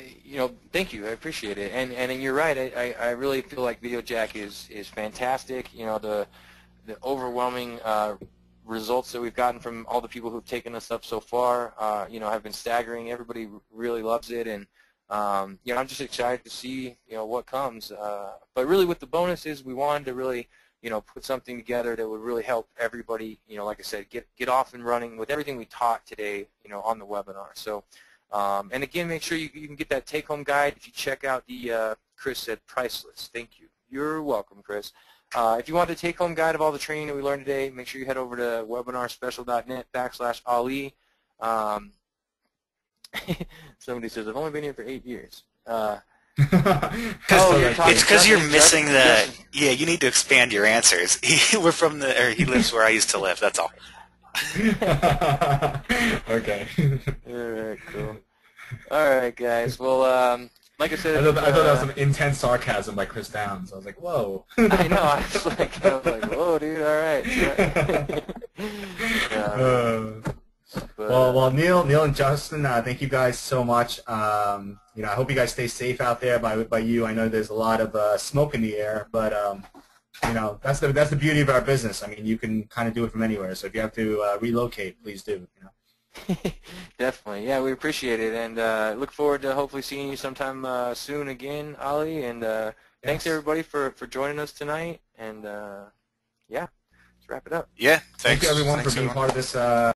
thank you. I appreciate it. And you're right. I really feel like VideoJack is fantastic. The overwhelming results that we've gotten from all the people who've taken us up so far, have been staggering. Everybody really loves it, and I'm just excited to see what comes. But really, with the bonuses, we wanted to really put something together that would really help everybody. Like I said, get off and running with everything we taught today. On the webinar. So. And again, make sure you can get that take-home guide if you check out the, Chris said, priceless. Thank you. You're welcome, Chris. If you want the take-home guide of all the training that we learned today, make sure you head over to webinarspecial.net/Ali. Somebody says, I've only been here for 8 years. It's because you're missing the, you need to expand your answers. He lives where I used to live, that's all. Okay. All right, cool. All right, guys. Well, like I said, I thought that was some intense sarcasm by Chris Downs. I was like, whoa. I know. I was like, whoa, dude. All right. Well, Neil and Justin, thank you guys so much. I hope you guys stay safe out there. By you, I know there's a lot of smoke in the air, but that's the beauty of our business. I mean, you can kind of do it from anywhere. So if you have to relocate, please do. Definitely. Yeah, we appreciate it, and look forward to hopefully seeing you sometime soon again, Ali. And thanks everybody for joining us tonight. And yeah, let's wrap it up. Yeah, thank you everyone for being part of this.